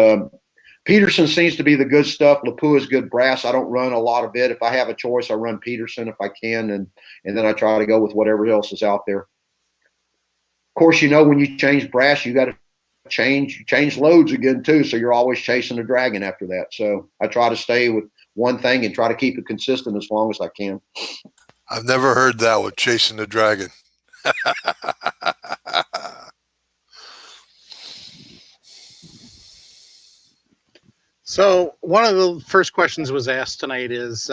Peterson seems to be the good stuff. Lapua is good brass. I don't run a lot of it. If I have a choice, I run Peterson if I can, and then I try to go with whatever else is out there. Of course, when you change brass, you got to change loads again too. So you're always chasing a dragon after that. So I try to stay with one thing and try to keep it consistent as long as I can. I've never heard that with chasing the dragon. So one of the first questions was asked tonight is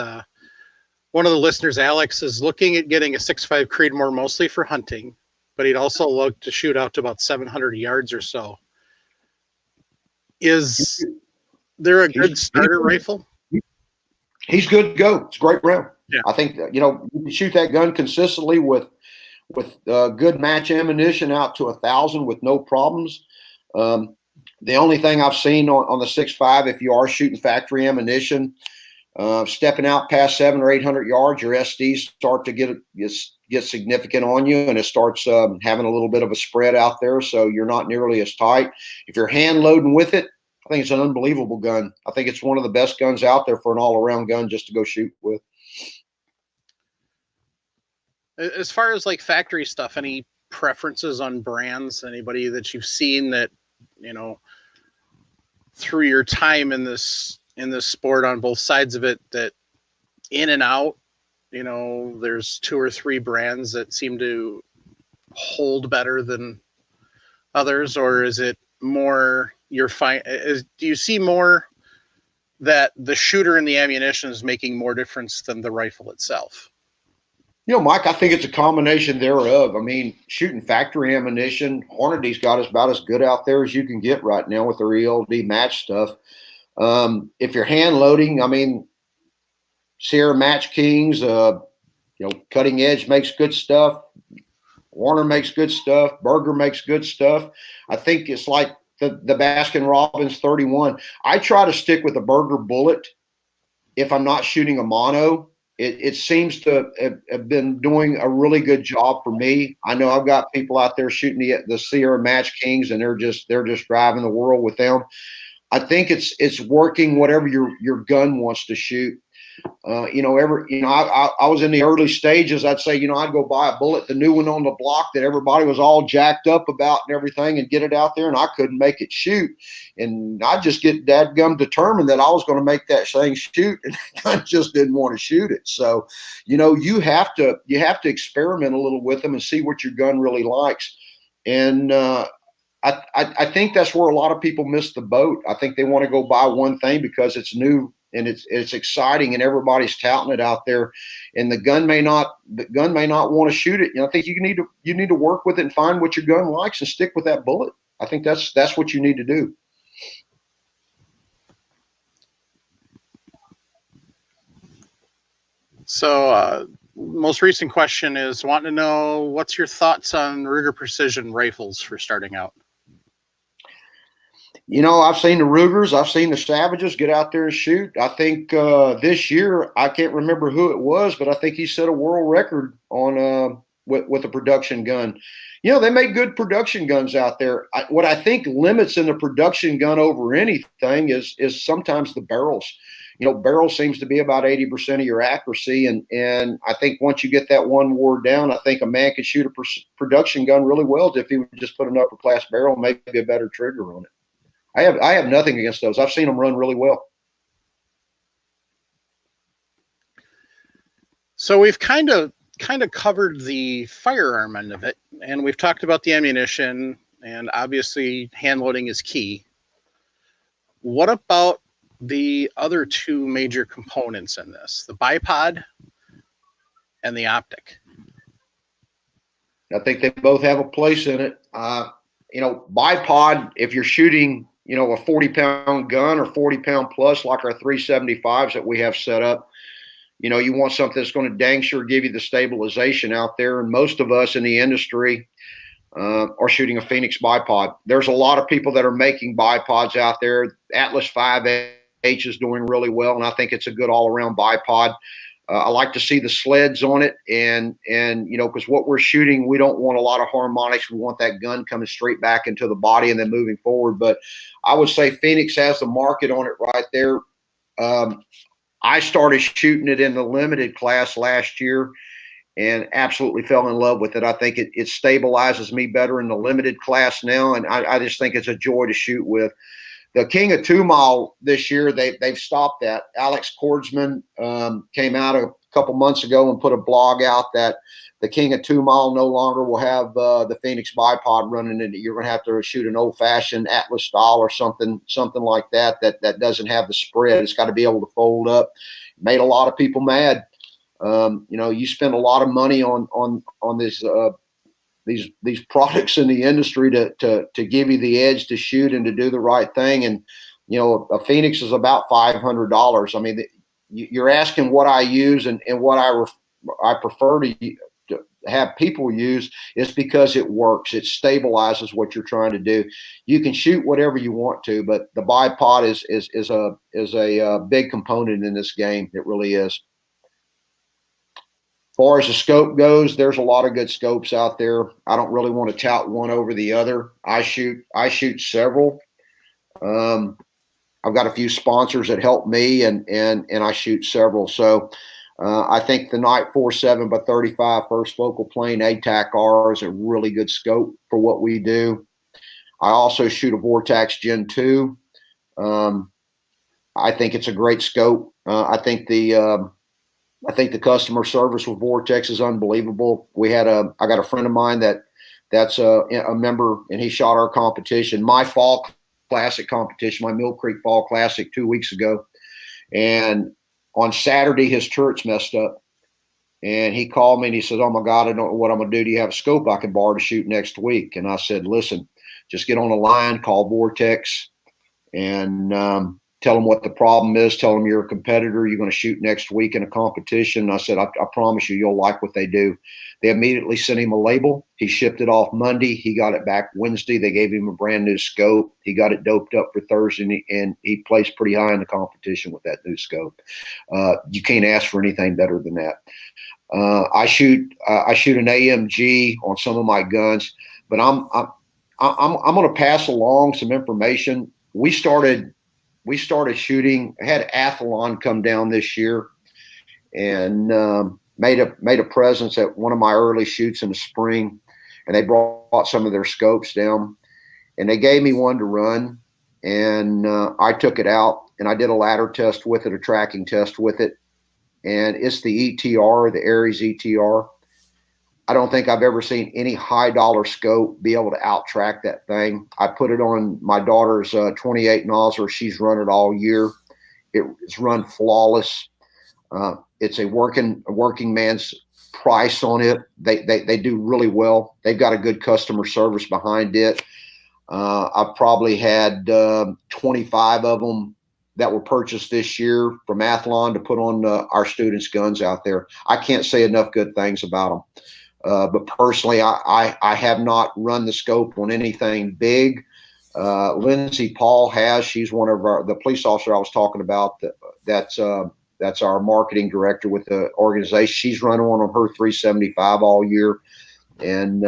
one of the listeners, Alex, is looking at getting a 6.5 Creedmoor mostly for hunting, but he'd also look to shoot out to about 700 yards or so. Is there a good starter rifle? He's good to go. It's a great round. Yeah. I think you can shoot that gun consistently with good match ammunition out to 1,000 with no problems. The only thing I've seen on the 6.5, if you are shooting factory ammunition, stepping out past 700 or 800 yards, your SDs start to get significant on you, and it starts having a little bit of a spread out there, so you're not nearly as tight. If you're hand loading with it, I think it's an unbelievable gun. I think it's one of the best guns out there for an all-around gun just to go shoot with. As far as like factory stuff, any preferences on brands? Anybody that you've seen that, through your time in this sport on both sides of it, that in and out, there's 2 or 3 brands that seem to hold better than others, or is it more do you see more that the shooter and the ammunition is making more difference than the rifle itself? Mike, I think it's a combination thereof. I mean, shooting factory ammunition, Hornady's got about as good out there as you can get right now with their ELD match stuff. If you're hand loading, I mean, Sierra Match Kings, Cutting Edge makes good stuff. Warner makes good stuff. Berger makes good stuff. I think it's like the Baskin Robbins 31. I try to stick with a Berger bullet if I'm not shooting a mono. It seems to have been doing a really good job for me. I know I've got people out there shooting the Sierra Match Kings, and they're just driving the world with them. I think it's working whatever your gun wants to shoot. I was in the early stages. I'd say, I'd go buy a bullet, the new one on the block that everybody was all jacked up about and everything, and get it out there, and I couldn't make it shoot. And I just get dadgum determined that I was going to make that thing shoot, and I just didn't want to shoot it. So, you have to experiment a little with them and see what your gun really likes. And I think that's where a lot of people miss the boat. I think they want to go buy one thing because it's new and it's exciting and everybody's touting it out there, and the gun may not want to shoot it. I think you need to work with it and find what your gun likes and stick with that bullet. I think that's what you need to do. So, most recent question is wanting to know what's your thoughts on Ruger Precision rifles for starting out? I've seen the Rugers, I've seen the Savages get out there and shoot. I think this year, I can't remember who it was, but I think he set a world record on with a production gun. They make good production guns out there. What I think limits in the production gun over anything is sometimes the barrels. Barrel seems to be about 80% of your accuracy, and I think once you get that one ward down, I think a man could shoot a production gun really well if he would just put an upper class barrel, maybe a better trigger on it. I have nothing against those. I've seen them run really well. So we've kind of covered the firearm end of it, and we've talked about the ammunition, and obviously hand loading is key. What about the other 2 major components in this, the bipod and the optic? I think they both have a place in it. Bipod, if you're shooting, a 40-pound gun or 40-pound plus like our 375s that we have set up, you want something that's going to dang sure give you the stabilization out there. And most of us in the industry are shooting a Phoenix bipod. There's a lot of people that are making bipods out there. Atlas 5H is doing really well, and I think it's a good all-around bipod. I like to see the sleds on it, and because what we're shooting, we don't want a lot of harmonics. We want that gun coming straight back into the body and then moving forward. But I would say Phoenix has the market on it right there. I started shooting it in the limited class last year and absolutely fell in love with it. I think it stabilizes me better in the limited class now, and I just think it's a joy to shoot with. The King of 2 Mile this year, they've stopped that. Alex Kordsman came out a couple months ago and put a blog out that the King of 2 Mile no longer will have the Phoenix bipod running in it. You're going to have to shoot an old-fashioned Atlas style or something like that doesn't have the spread. It's got to be able to fold up. Made a lot of people mad. You spend a lot of money on this these products in the industry to give you the edge to shoot and to do the right thing. And, a Phoenix is about $500. I mean, you're asking what I use and what I prefer to have people use is because it works. It stabilizes what you're trying to do. You can shoot whatever you want to, but the bipod is a big component in this game. It really is. As far as the scope goes, there's a lot of good scopes out there. I don't really want to tout one over the other. I shoot several. I've got a few sponsors that help me, and I shoot several. So I think the Night 47x35 first focal plane ATAC-R is a really good scope for what we do. I also shoot a Vortex Gen 2. I think it's a great scope. I think the customer service with Vortex is unbelievable. I got a friend of mine that's a member, and he shot our competition, my Fall Classic competition, my Mill Creek Fall Classic 2 weeks ago. And on Saturday, his turret's messed up. And he called me and he said, "Oh my God, I don't know what I'm going to do. Do you have a scope I can borrow to shoot next week?" And I said, "Listen, just get on the line, call Vortex, and tell them what the problem is. Tell them you're a competitor. You're going to shoot next week in a competition." And I said, I promise you'll like what they do. They immediately sent him a label. He shipped it off Monday. He got it back Wednesday. They gave him a brand new scope. He got it doped up for Thursday, and he placed pretty high in the competition with that new scope. You can't ask for anything better than that. I shoot an AMG on some of my guns, but I'm going to pass along some information. We started shooting. I had Athlon come down this year and made a presence at one of my early shoots in the spring, and they brought some of their scopes down, and they gave me one to run, and I took it out and I did a ladder test with it, a tracking test with it, and it's the ETR, the Aries ETR. I don't think I've ever seen any high dollar scope be able to out track that thing. I put it on my daughter's 28 Nosler. She's run it all year. It's run flawless. It's a working man's price on it. They do really well. They've got a good customer service behind it. I've probably had 25 of them that were purchased this year from Athlon to put on our students' guns out there. I can't say enough good things about them. But personally, I have not run the scope on anything big. Lindsay Paul has. She's one of the police officer I was talking about. That's our marketing director with the organization. She's run one on her 375 all year, and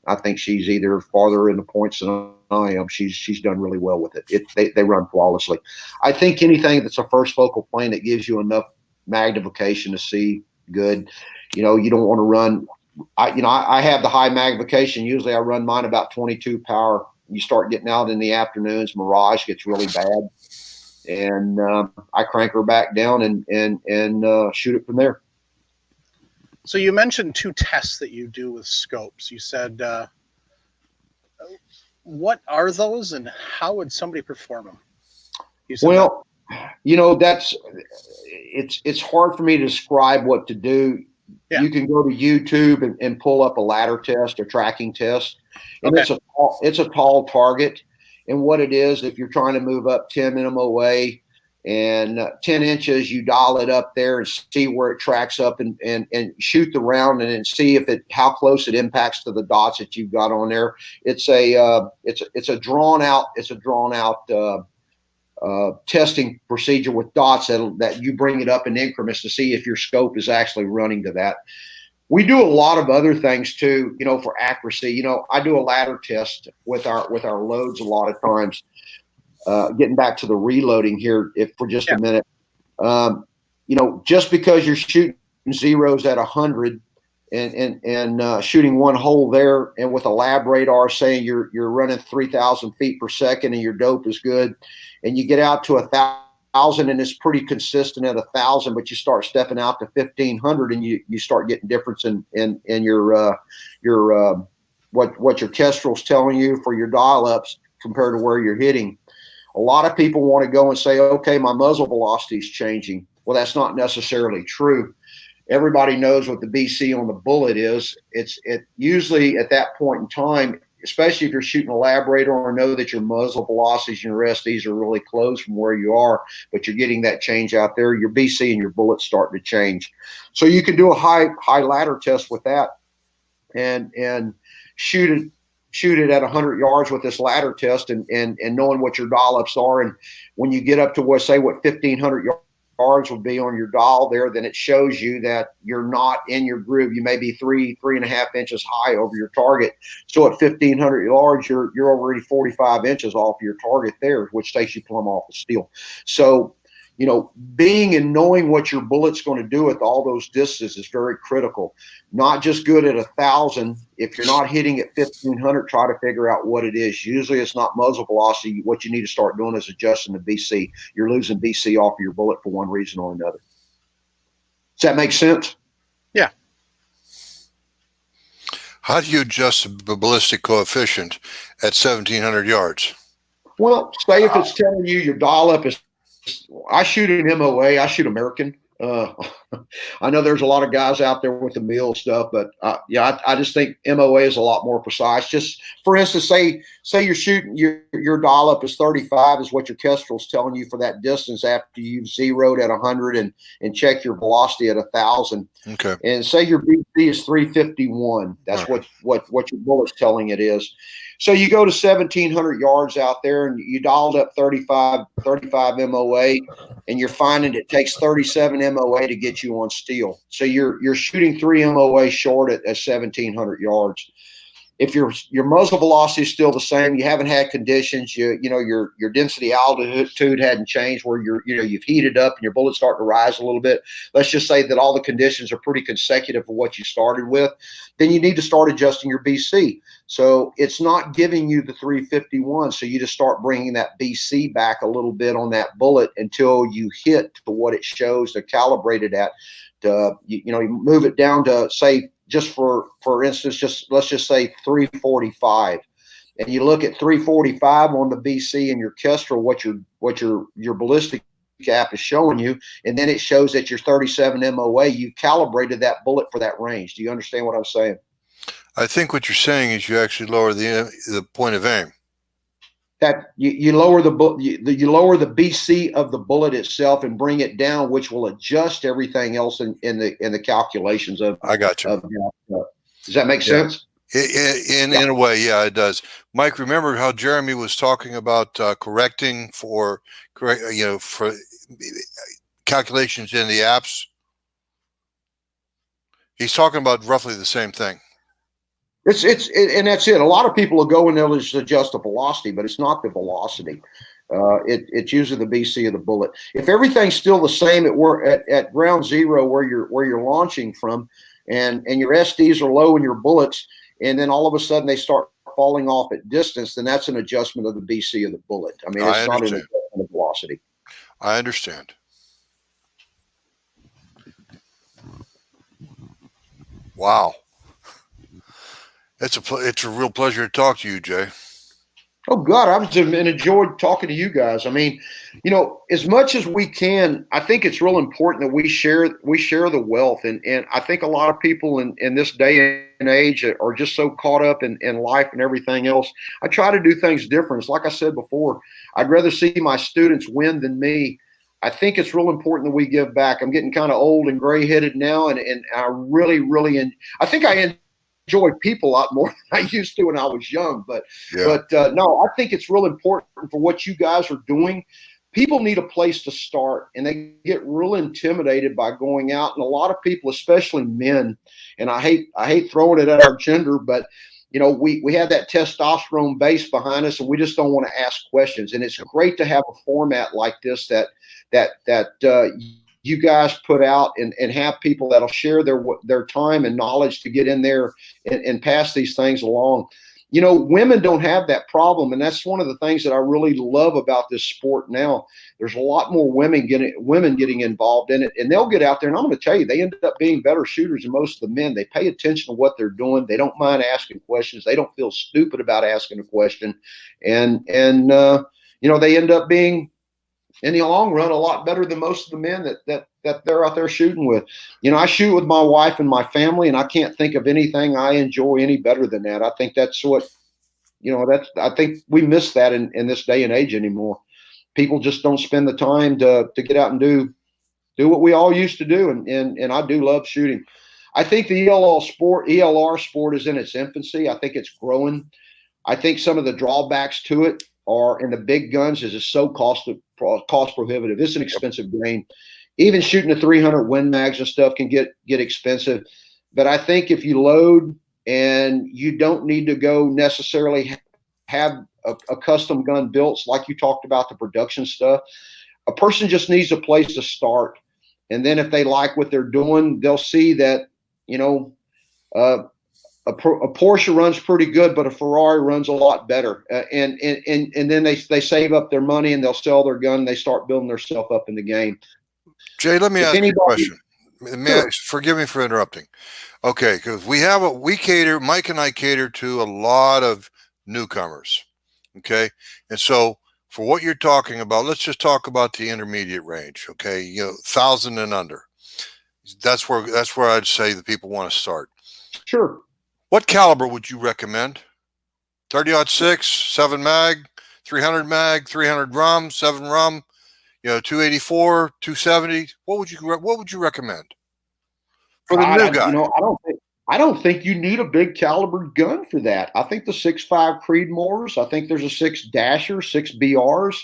I think she's either farther in the points than I am. She's done really well with it. They run flawlessly. I think anything that's a first focal plane that gives you enough magnification to see good. You don't want to run. I have the high magnification. Usually I run mine about 22 power. You start getting out in the afternoons, Mirage gets really bad, and I crank her back down and shoot it from there. So you mentioned 2 tests that you do with scopes. You said, what are those, and how would somebody perform them? Well, it's hard for me to describe what to do. Yeah. You can go to YouTube and pull up a ladder test or tracking test, and okay. It's a tall target. And what it is, if you're trying to move up 10 MOA and 10 inches, you dial it up there and see where it tracks up and shoot the round and then see how close it impacts to the dots that you've got on there. It's a drawn out testing procedure with dots that you bring it up in increments to see if your scope is actually running to that. We do a lot of other things too, for accuracy. I do a ladder test with our loads a lot of times. Getting back to the reloading here, for just a minute, just because you're shooting zeros at 100 and shooting one hole there, and with a lab radar saying you're running 3,000 feet per second and your dope is good, and you get out to 1,000 and it's pretty consistent at 1,000, but you start stepping out to 1,500 and you start getting difference in your what your kestrel's telling you for your dial ups compared to where you're hitting. A lot of people want to go and say, okay, my muzzle velocity is changing. Well, that's not necessarily true. Everybody knows what the BC on the bullet is. It usually at that point in time, especially if you're shooting a lab radar or know that your muzzle velocities and your SDs are really close from where you are, but you're getting that change out there, your BC and your bullet's starting to change. So you can do a high ladder test with that and shoot it at 100 yards with this ladder test and knowing what your dial ups are. And when you get up to what 1,500 yards would be on your dial there, then it shows you that you're not in your groove. You may be 3.5 inches high over your target. So at 1,500 yards, you're already 45 inches off your target there, which takes you plumb off the steel. So, being and knowing what your bullet's going to do at all those distances is very critical. Not just good at 1,000. If you're not hitting at 1,500, try to figure out what it is. Usually it's not muzzle velocity. What you need to start doing is adjusting the BC. You're losing BC off of your bullet for one reason or another. Does that make sense? Yeah. How do you adjust the ballistic coefficient at 1,700 yards? Well, say if it's telling you your dial up is, I shoot an MOA. I shoot American. I know there's a lot of guys out there with the mill stuff, but I just think MOA is a lot more precise. Just for instance, say you're shooting your dial up is 35 is what your kestrel's telling you for that distance after you've zeroed at 100 and check your velocity at 1,000. Okay. And say your BC is 351. That's right. what your bullet's telling it is. So you go to 1,700 yards out there and you dialed up 35 MOA, and you're finding it takes 37 MOA to get you on steel. So you're shooting 3 MOA short at 1,700 yards. If your muzzle velocity is still the same, you haven't had conditions, your density altitude hadn't changed where you've heated up and your bullet's starting to rise a little bit. Let's just say that all the conditions are pretty consecutive of what you started with. Then you need to start adjusting your BC. So it's not giving you the 351. So you just start bringing that BC back a little bit on that bullet until you hit to what it shows to calibrate it at. You move it down to, say, just for instance, let's just say 345, and you look at 345 on the BC and your kestrel, what your ballistic cap is showing you, and then it shows that your 37 MOA, you calibrated that bullet for that range. Do you understand what I'm saying? I think what you're saying is you actually lower the point of aim. That you lower the BC of the bullet itself and bring it down, which will adjust everything else in the calculations of. I got you. Does that make sense? In a way, yeah, it does. Mike, remember how Jeremy was talking about correcting for calculations in the apps? He's talking about roughly the same thing. And that's it. A lot of people will go and they'll just adjust the velocity, but it's not the velocity. It's usually the BC of the bullet. If everything's still the same at ground zero where you're launching from, and your SDs are low in your bullets, and then all of a sudden they start falling off at distance, then that's an adjustment of the BC of the bullet. I mean, it's not an adjustment of velocity. I understand. Wow. It's a real pleasure to talk to you, Jay. Oh God, I've enjoyed talking to you guys. I mean, as much as we can, I think it's real important that we share the wealth, and I think a lot of people in this day and age are just so caught up in life and everything else. I try to do things different. It's like I said before, I'd rather see my students win than me. I think it's real important that we give back. I'm getting kind of old and gray-headed now, and I really, I think I enjoy people a lot more than I used to when I was young. But no, I think it's real important for what you guys are doing people need a place to start, and they get real intimidated by going out. And a lot of people, especially men, and I hate throwing it at our gender, but we have that testosterone base behind us, and we just don't want to ask questions. And it's great to have a format like this that you guys put out and have people that'll share their time and knowledge to get in there and pass these things along. Women don't have that problem, and that's one of the things that I really love about this sport now. There's a lot more women getting involved in it, and they'll get out there, and I'm going to tell you, they end up being better shooters than most of the men. They pay attention to what they're doing. They don't mind asking questions. They don't feel stupid about asking a question, and they end up being, in the long run, a lot better than most of the men that they're out there shooting with. I shoot with my wife and my family, and I can't think of anything I enjoy any better than that. I think that's what, I think we miss that in this day and age anymore. People just don't spend the time to get out and do what we all used to do. And I do love shooting. I think the ELR sport is in its infancy. I think it's growing. I think some of the drawbacks to it are, in the big guns, is it's so cost prohibitive. It's an expensive game. Even shooting the 300 Win Mags and stuff can get expensive. But I think if you load, and you don't need to go necessarily have a custom gun built, like you talked about, the production stuff, a person just needs a place to start. And then if they like what they're doing, they'll see that, a Porsche runs pretty good, but a Ferrari runs a lot better. And then they save up their money, and they'll sell their gun, and they start building themselves up in the game. Jay, let me ask you a question. Sure. Forgive me for interrupting. Okay, because Mike and I cater to a lot of newcomers. Okay, and so for what you're talking about, let's just talk about the intermediate range. Okay, 1,000 and under. That's where I'd say the people want to start. Sure. What caliber would you recommend? 30-06, 7 mag, 300 mag, 300 rum, 7 rum, 284, 270. What would you recommend for the new guy? I don't think you need a big caliber gun for that. I think the 6.5 Creedmoors. I think there's a 6 Dasher, 6 BRs.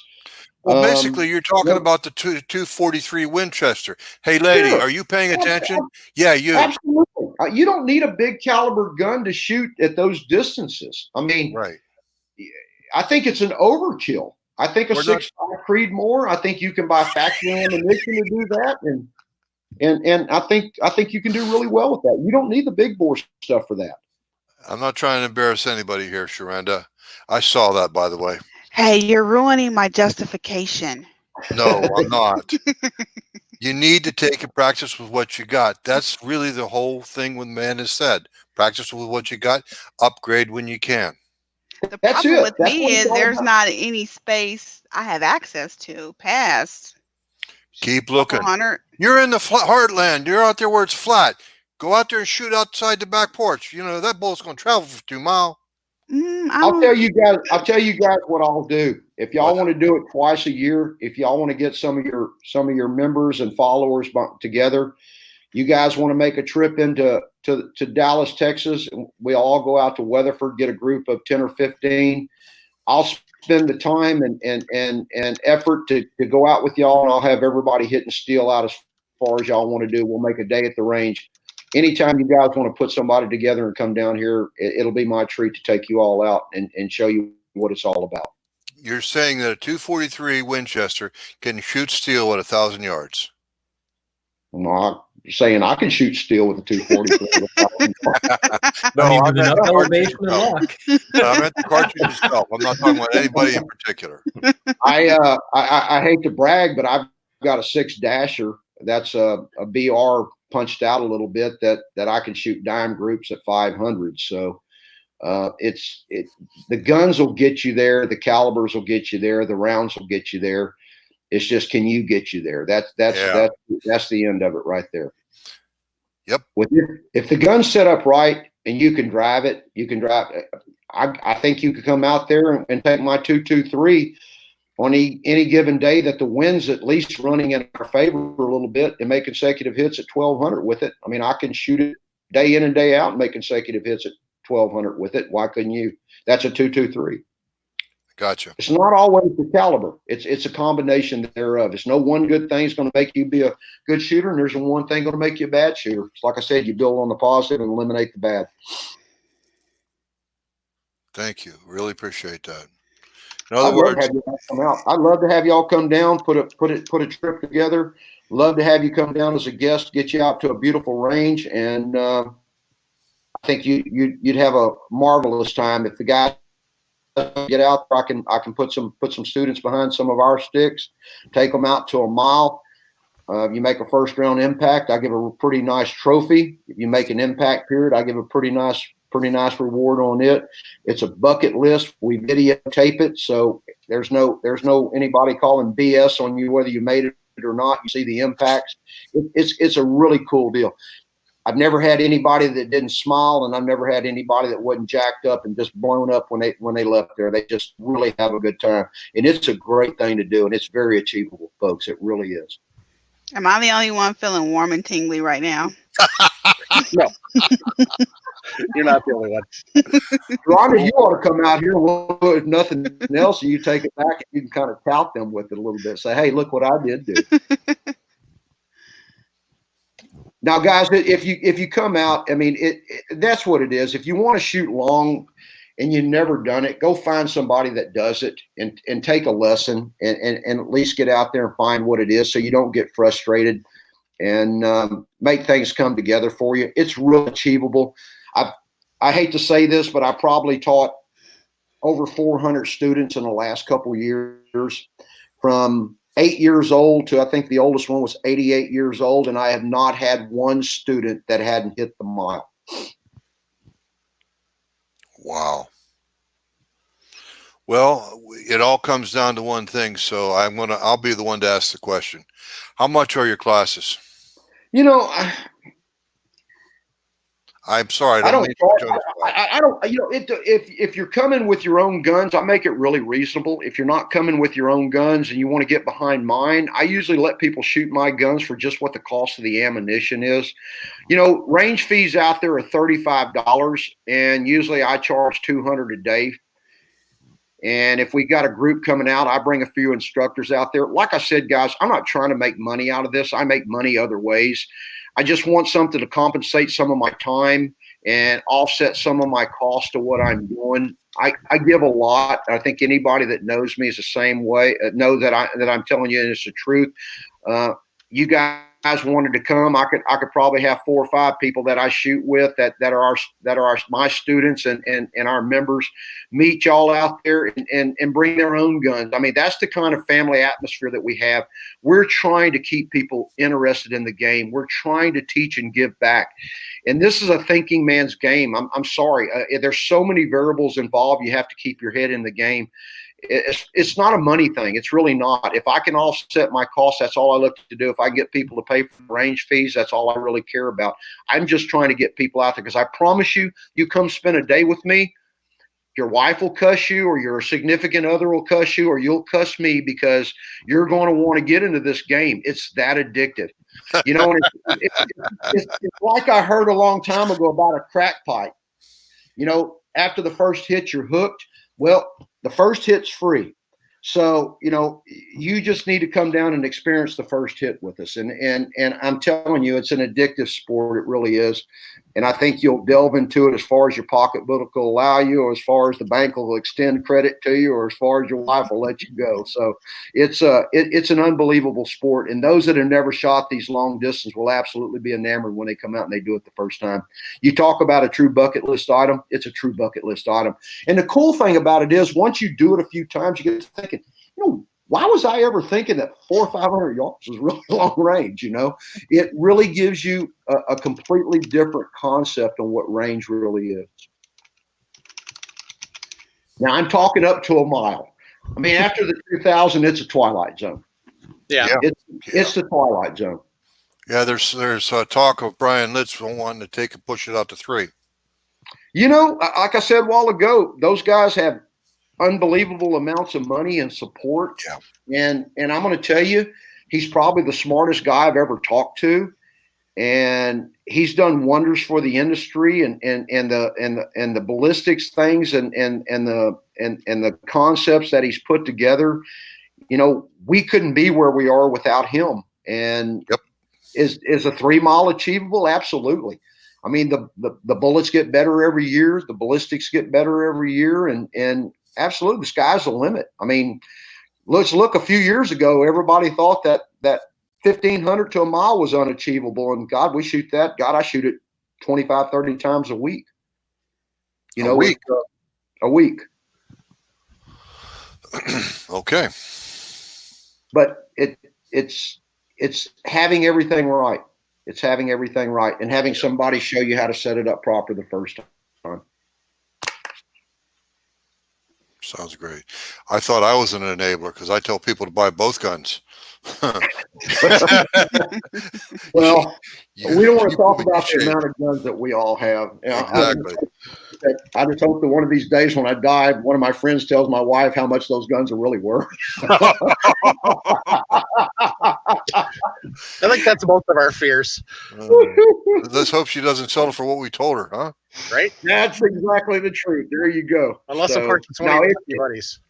Well, basically, you're talking about the 243 Winchester. Hey, lady, Sure. Are you paying attention? Yeah, you. Absolutely. You don't need a big caliber gun to shoot at those distances. I mean, right. I think it's an overkill. I think a 6.5 Creedmoor. I think you can buy factory ammunition to do that, and I think you can do really well with that. You don't need the big bore stuff for that. I'm not trying to embarrass anybody here, Sharenda. I saw that, by the way. Hey, you're ruining my justification. No, I'm not. You need to take and practice with what you got. That's really the whole thing when man has said. Practice with what you got. Upgrade when you can. The problem with me is there's not any space I have access to past. Keep looking. 100. You're in the heartland. You're out there where it's flat. Go out there and shoot outside the back porch. That bullet's going to travel for 2 miles. I'll tell you guys what I'll do. If y'all want to do it twice a year, if y'all want to get some of your members and followers together, you guys want to make a trip into Dallas, Texas. We all go out to Weatherford, get a group of 10 or 15. I'll spend the time and effort to go out with y'all, and I'll have everybody hitting steel out as far as y'all want to do. We'll make a day at the range. Anytime you guys want to put somebody together and come down here, it'll be my treat to take you all out and show you what it's all about. You're saying that a 243 Winchester can shoot steel at 1,000 yards. I'm saying I can shoot steel with a 243. No, I meant enough elevation and luck. I meant the cartridge itself. I'm not talking about anybody in particular. I hate to brag, but I've got a 6 Dasher. That's a BR punched out a little bit that I can shoot dime groups at 500. So the guns will get you there, the calibers will get you there, the rounds will get you there. It's just, can you get you there? That's the end of it right there. Yep. If the gun's set up right and you can drive it, I think you could come out there and take my 223 on any given day that the wind's at least running in our favor a little bit, and make consecutive hits at 1,200 with it. I mean, I can shoot it day in and day out and make consecutive hits at 1,200 with it. Why couldn't you? That's a 223. Gotcha. It's not always the caliber. It's a combination thereof. It's no one good thing is going to make you be a good shooter, and there's one thing going to make you a bad shooter. It's like I said, you build on the positive and eliminate the bad. Thank you. Really appreciate that. In other words, I'd love to have y'all come out. I'd love to have y'all come down, put a trip together. Love to have you come down as a guest, get you out to a beautiful range, and I think you'd have a marvelous time if the guys get out there. I can put some students behind some of our sticks, take them out to a mile. You make a first round impact, I give a pretty nice trophy. If you make an impact period, I give a pretty nice reward on it. It's a bucket list. We videotape it, so there's no anybody calling BS on you whether you made it or not. You see the impacts. It's a really cool deal. I've never had anybody that didn't smile, and I've never had anybody that wasn't jacked up and just blown up when they left there. They just really have a good time, and it's a great thing to do, and it's very achievable, folks. It really is. Am I the only one feeling warm and tingly right now? No, you're not the only one. Rhonda, you ought to come out here. Well, if nothing else, you take it back and you can kind of tout them with it a little bit. Say, hey, look what I did do. Now, guys, if you come out, I mean, that's what it is. If you want to shoot long and you've never done it, go find somebody that does it and take a lesson and at least get out there and find what it is so you don't get frustrated and make things come together for you. It's real achievable. I hate to say this, but I probably taught over 400 students in the last couple of years, from 8 years old to, I think the oldest one was 88 years old, and I have not had one student that hadn't hit the mile. wow. Well, it all comes down to one thing, so I'll be the one to ask the question. How much are your classes? You know, I'm sorry. I don't. You know, if you're coming with your own guns, I make it really reasonable. If you're not coming with your own guns and you want to get behind mine, I usually let people shoot my guns for just what the cost of the ammunition is. You know, range fees out there are $35, and usually I charge $200 a day. And if we got a group coming out, I bring a few instructors out there. Like I said, guys, I'm not trying to make money out of this. I make money other ways. I just want something to compensate some of my time and offset some of my cost of what I'm doing. I give a lot. I think anybody that knows me is the same way. Know that I'm telling you, and it's the truth. You guys wanted to come, I could probably have 4 or 5 people that I shoot with that are my students and our members, meet y'all out there and bring their own guns. I mean, that's the kind of family atmosphere that we have. We're trying to keep people interested in the game. We're trying to teach and give back. And this is a thinking man's game. I'm sorry. There's so many variables involved. You have to keep your head in the game. It's not a money thing. It's really not. If I can offset my costs, that's all I look to do. If I get people to pay for range fees, that's all I really care about. I'm just trying to get people out there, because I promise you, you come spend a day with me, your wife will cuss you, or your significant other will cuss you, or you'll cuss me, because you're going to want to get into this game. It's that addictive. You know, it's like I heard a long time ago about a crack pipe. You know, after the first hit, you're hooked. Well, the first hit's free. So, you know, you just need to come down and experience the first hit with us. And I'm telling you, it's an addictive sport. It really is. And I think you'll delve into it as far as your pocketbook will allow you, or as far as the bank will extend credit to you, or as far as your wife will let you go. So it's an unbelievable sport. And those that have never shot these long distance will absolutely be enamored when they come out and they do it the first time. You talk about a true bucket list item. It's a true bucket list item. And the cool thing about it is, once you do it a few times, you get to thinking, you know, why was I ever thinking that 400 or 500 yards was really long range? You know, it really gives you a completely different concept on what range really is. Now, I'm talking up to a mile. I mean, after the 2000, it's a twilight zone. Yeah. It's the twilight zone. Yeah, there's talk of Brian Litz wanting to push it out to 3. You know, like I said a while ago, those guys have unbelievable amounts of money and support. Yeah. And I'm going to tell you, he's probably the smartest guy I've ever talked to. and he's done wonders for the industry and the ballistics things and the concepts that he's put together. We couldn't be where we are without him. And Yep. Is a 3 mile achievable? Absolutely. I mean, the bullets get better every year. The ballistics get better every year. And absolutely, the sky's the limit. I mean, let's look a few years ago, everybody thought that 1,500 to a mile was unachievable. And God, we shoot that. God, I shoot it 25, 30 times a week. A week. A week. Okay. But it's having everything right. It's having everything right and having somebody show you how to set it up proper the first time. Sounds great. I thought I was an enabler because I tell people to buy both guns. Well, we don't want to talk about the shape. amount of guns that we all have. Exactly. I just hope that one of these days when I die, one of my friends tells my wife how much those guns are really worth. I think that's both of our fears, Let's hope she doesn't sell it for what we told her, huh? right? That's exactly the truth. There you go. Unless, of So, course, it's one of your lucky buddies.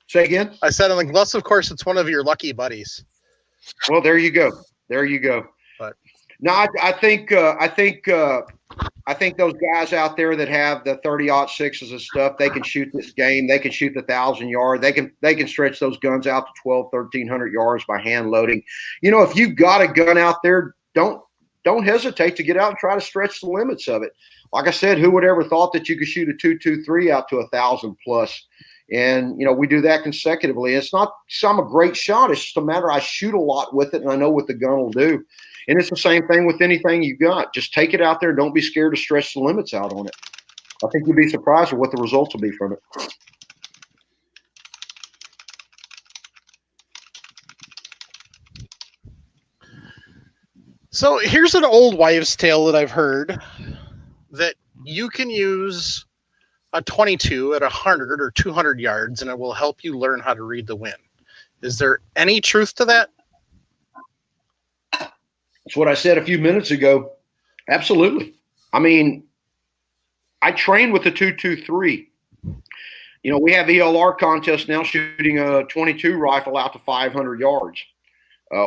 Say again? I said, unless, of course, it's one of your lucky buddies. Well, there you go. There you go. But no, I think those guys out there that have the 30-06s and stuff, they can shoot this game. They can shoot the 1,000-yard. They can stretch those guns out to 1,200, 1,300 yards by hand loading. If you've got a gun out there, don't hesitate to get out and try to stretch the limits of it. Like I said, who would ever thought that you could shoot a 223 out to 1,000 plus? And, we do that consecutively. It's not I'm a great shot. It's just a matter I shoot a lot with it, and I know what the gun will do. And it's the same thing with anything you got. Just take it out there. Don't be scared to stretch the limits out on it. I think you'd be surprised at what the results will be from it. so here's an old wives' tale that I've heard, that you can use a 22 at 100 or 200 yards, and it will help you learn how to read the wind. Is there any truth to that? That's what I said a few minutes ago. Absolutely. I mean, I train with the 223. We have ELR contests now shooting a 22 rifle out to 500 yards.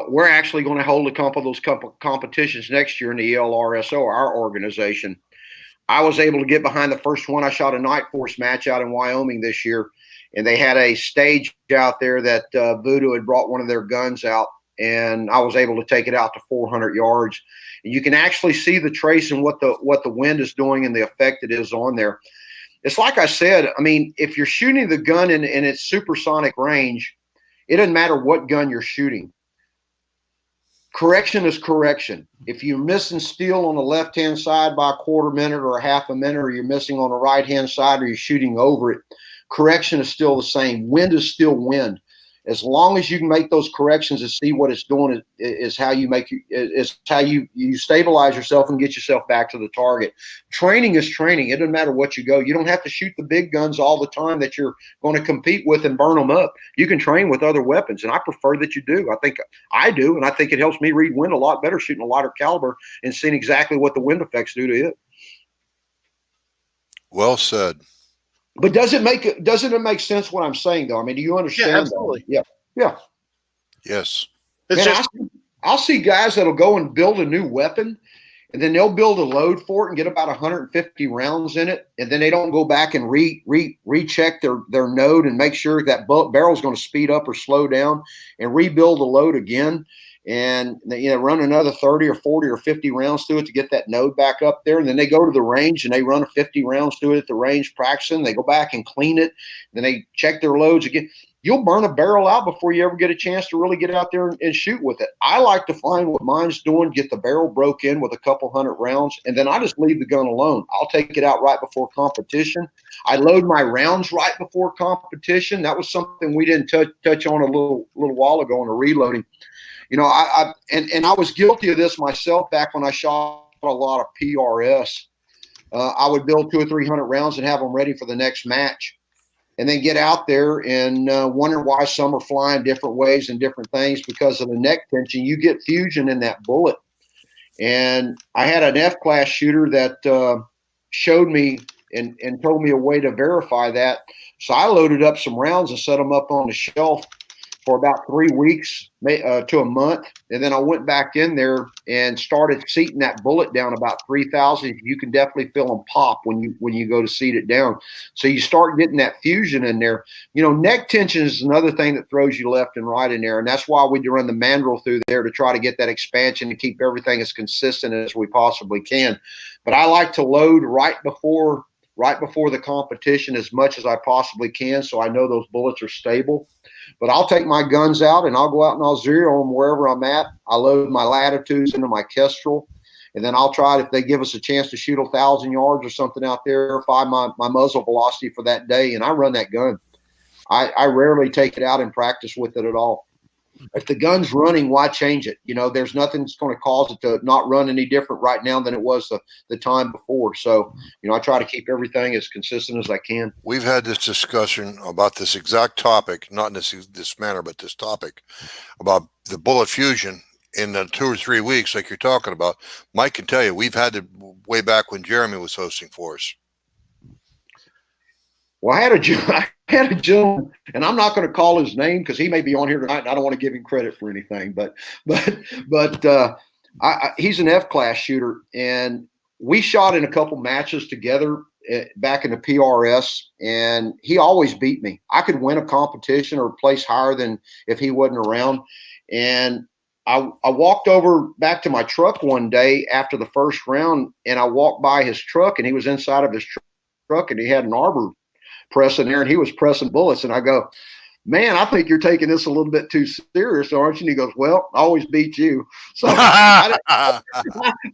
We're actually going to hold a couple of those competitions next year in the ELRSO, our organization. I was able to get behind the first one. I shot a Night Force match out in Wyoming this year, and they had a stage out there that Voodoo had brought one of their guns out, and I was able to take it out to 400 yards. And you can actually see the trace and what the wind is doing and the effect it is on there. It's like I said, I mean, if you're shooting the gun in its supersonic range, it doesn't matter what gun you're shooting. Correction is correction. If you're missing steel on the left-hand side by a quarter minute or a half a minute, or you're missing on the right-hand side, or you're shooting over it, correction is still the same. Wind is still wind. As long as you can make those corrections and see what it's doing, is how you stabilize yourself and get yourself back to the target. Training is training. It doesn't matter what you go. You don't have to shoot the big guns all the time that you're going to compete with and burn them up. You can train with other weapons, and I prefer that you do. I think I do, and I think it helps me read wind a lot better shooting a lighter caliber and seeing exactly what the wind effects do to it. Well said. But doesn't it make sense what I'm saying though? I mean, do you understand? Yeah, absolutely. That? Yeah. Yes. It's Man, just I'll see guys that'll go and build a new weapon, and then they'll build a load for it and get about 150 rounds in it, and then they don't go back and recheck their node and make sure that barrel's going to speed up or slow down, and rebuild the load again, and run another 30 or 40 or 50 rounds through it to get that node back up there. And then they go to the range and they run 50 rounds through it at the range practicing. They go back and clean it. Then they check their loads again. You'll burn a barrel out before you ever get a chance to really get out there and shoot with it. I like to find what mine's doing, get the barrel broke in with a couple hundred rounds, and then I just leave the gun alone. I'll take it out right before competition. I load my rounds right before competition. That was something we didn't touch on a little while ago on the reloading. I was guilty of this myself back when I shot a lot of PRS. I would build 200 or 300 rounds and have them ready for the next match, and then get out there and wonder why some are flying different ways and different things because of the neck tension. You get fusion in that bullet, And I had an F-class shooter that showed me and told me a way to verify that. So I loaded up some rounds and set them up on the shelf for about 3 weeks to a month. And then I went back in there and started seating that bullet down about 3,000. You can definitely feel them pop when you go to seat it down. So you start getting that fusion in there. Neck tension is another thing that throws you left and right in there. And that's why we run the mandrel through there to try to get that expansion and keep everything as consistent as we possibly can. But I like to load right before the competition as much as I possibly can, so I know those bullets are stable. But I'll take my guns out and I'll go out and I'll zero them wherever I'm at. I load my Latitudes into my Kestrel, and then I'll try, if they give us a chance to shoot 1,000 yards or something out there, verify my muzzle velocity for that day, and I run that gun. I rarely take it out and practice with it at all. If the gun's running, why change it? There's nothing that's going to cause it to not run any different right now than it was the time before. So, I try to keep everything as consistent as I can. We've had this discussion about this exact topic, not in this manner, but this topic about the bullet fusion in the 2 or 3 weeks, like you're talking about. Mike can tell you, we've had it way back when Jeremy was hosting for us. Well, I had a gentleman, and I'm not going to call his name because he may be on here tonight, and I don't want to give him credit for anything. But he's an F-class shooter, and we shot in a couple matches together back in the PRS, and he always beat me. I could win a competition or place higher than if he wasn't around. And I walked over back to my truck one day after the first round, and I walked by his truck, and he was inside of his truck, and he had an arbor press in there, and he was pressing bullets. And I go, man, I think you're taking this a little bit too serious, aren't you? And he goes, well, I always beat you. So I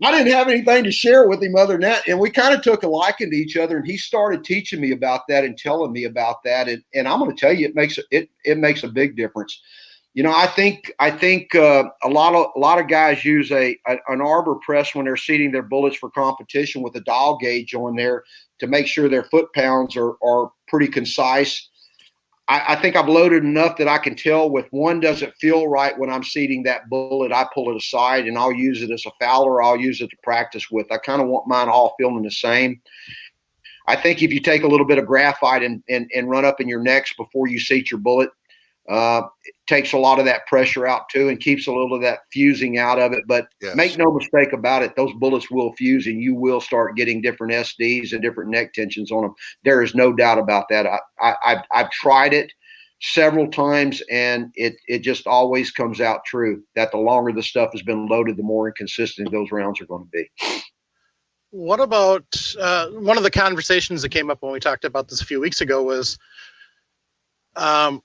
didn't have anything to share with him other than that. And we kind of took a liking to each other, and he started teaching me about that and telling me about that. And I'm going to tell you, it makes a big difference. I think a lot of guys use an arbor press when they're seating their bullets for competition with a dial gauge on there to make sure their foot pounds are pretty concise. I think I've loaded enough that I can tell if one doesn't feel right when I'm seating that bullet, I pull it aside and I'll use it as a fouler. I'll use it to practice with. I kind of want mine all feeling the same. I think if you take a little bit of graphite and run up in your necks before you seat your bullet, it takes a lot of that pressure out too and keeps a little of that fusing out of it. But yes, make no mistake about it, those bullets will fuse and you will start getting different SDs and different neck tensions on them. There is no doubt about that. I've tried it several times, and it just always comes out true that the longer the stuff has been loaded, the more inconsistent those rounds are going to be. What about one of the conversations that came up when we talked about this a few weeks ago was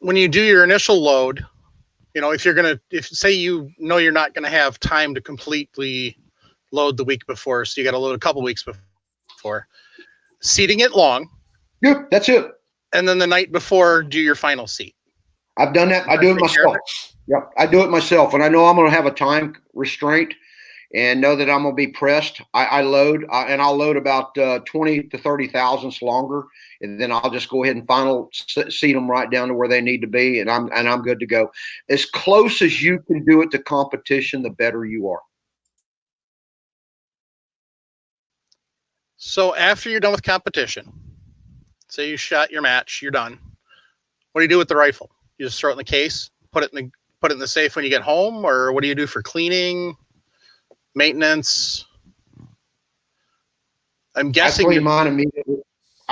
when you do your initial load, if say you're not going to have time to completely load the week before, so you got to load a couple weeks before, seating it long. Yep, that's it. And then the night before, do your final seat. I've done that. I do it myself. Yep, I do it myself. And I know I'm going to have a time restraint and know that I'm going to be pressed. I load, and I'll load about 20 to 30 thousandths longer. And then I'll just go ahead and final seat them right down to where they need to be. And I'm good to go. As close as you can do it to competition, the better you are. So after you're done with competition, say you shot your match, you're done. What do you do with the rifle? You just throw it in the case, put it in the safe when you get home, or what do you do for cleaning, maintenance? I'm guessing I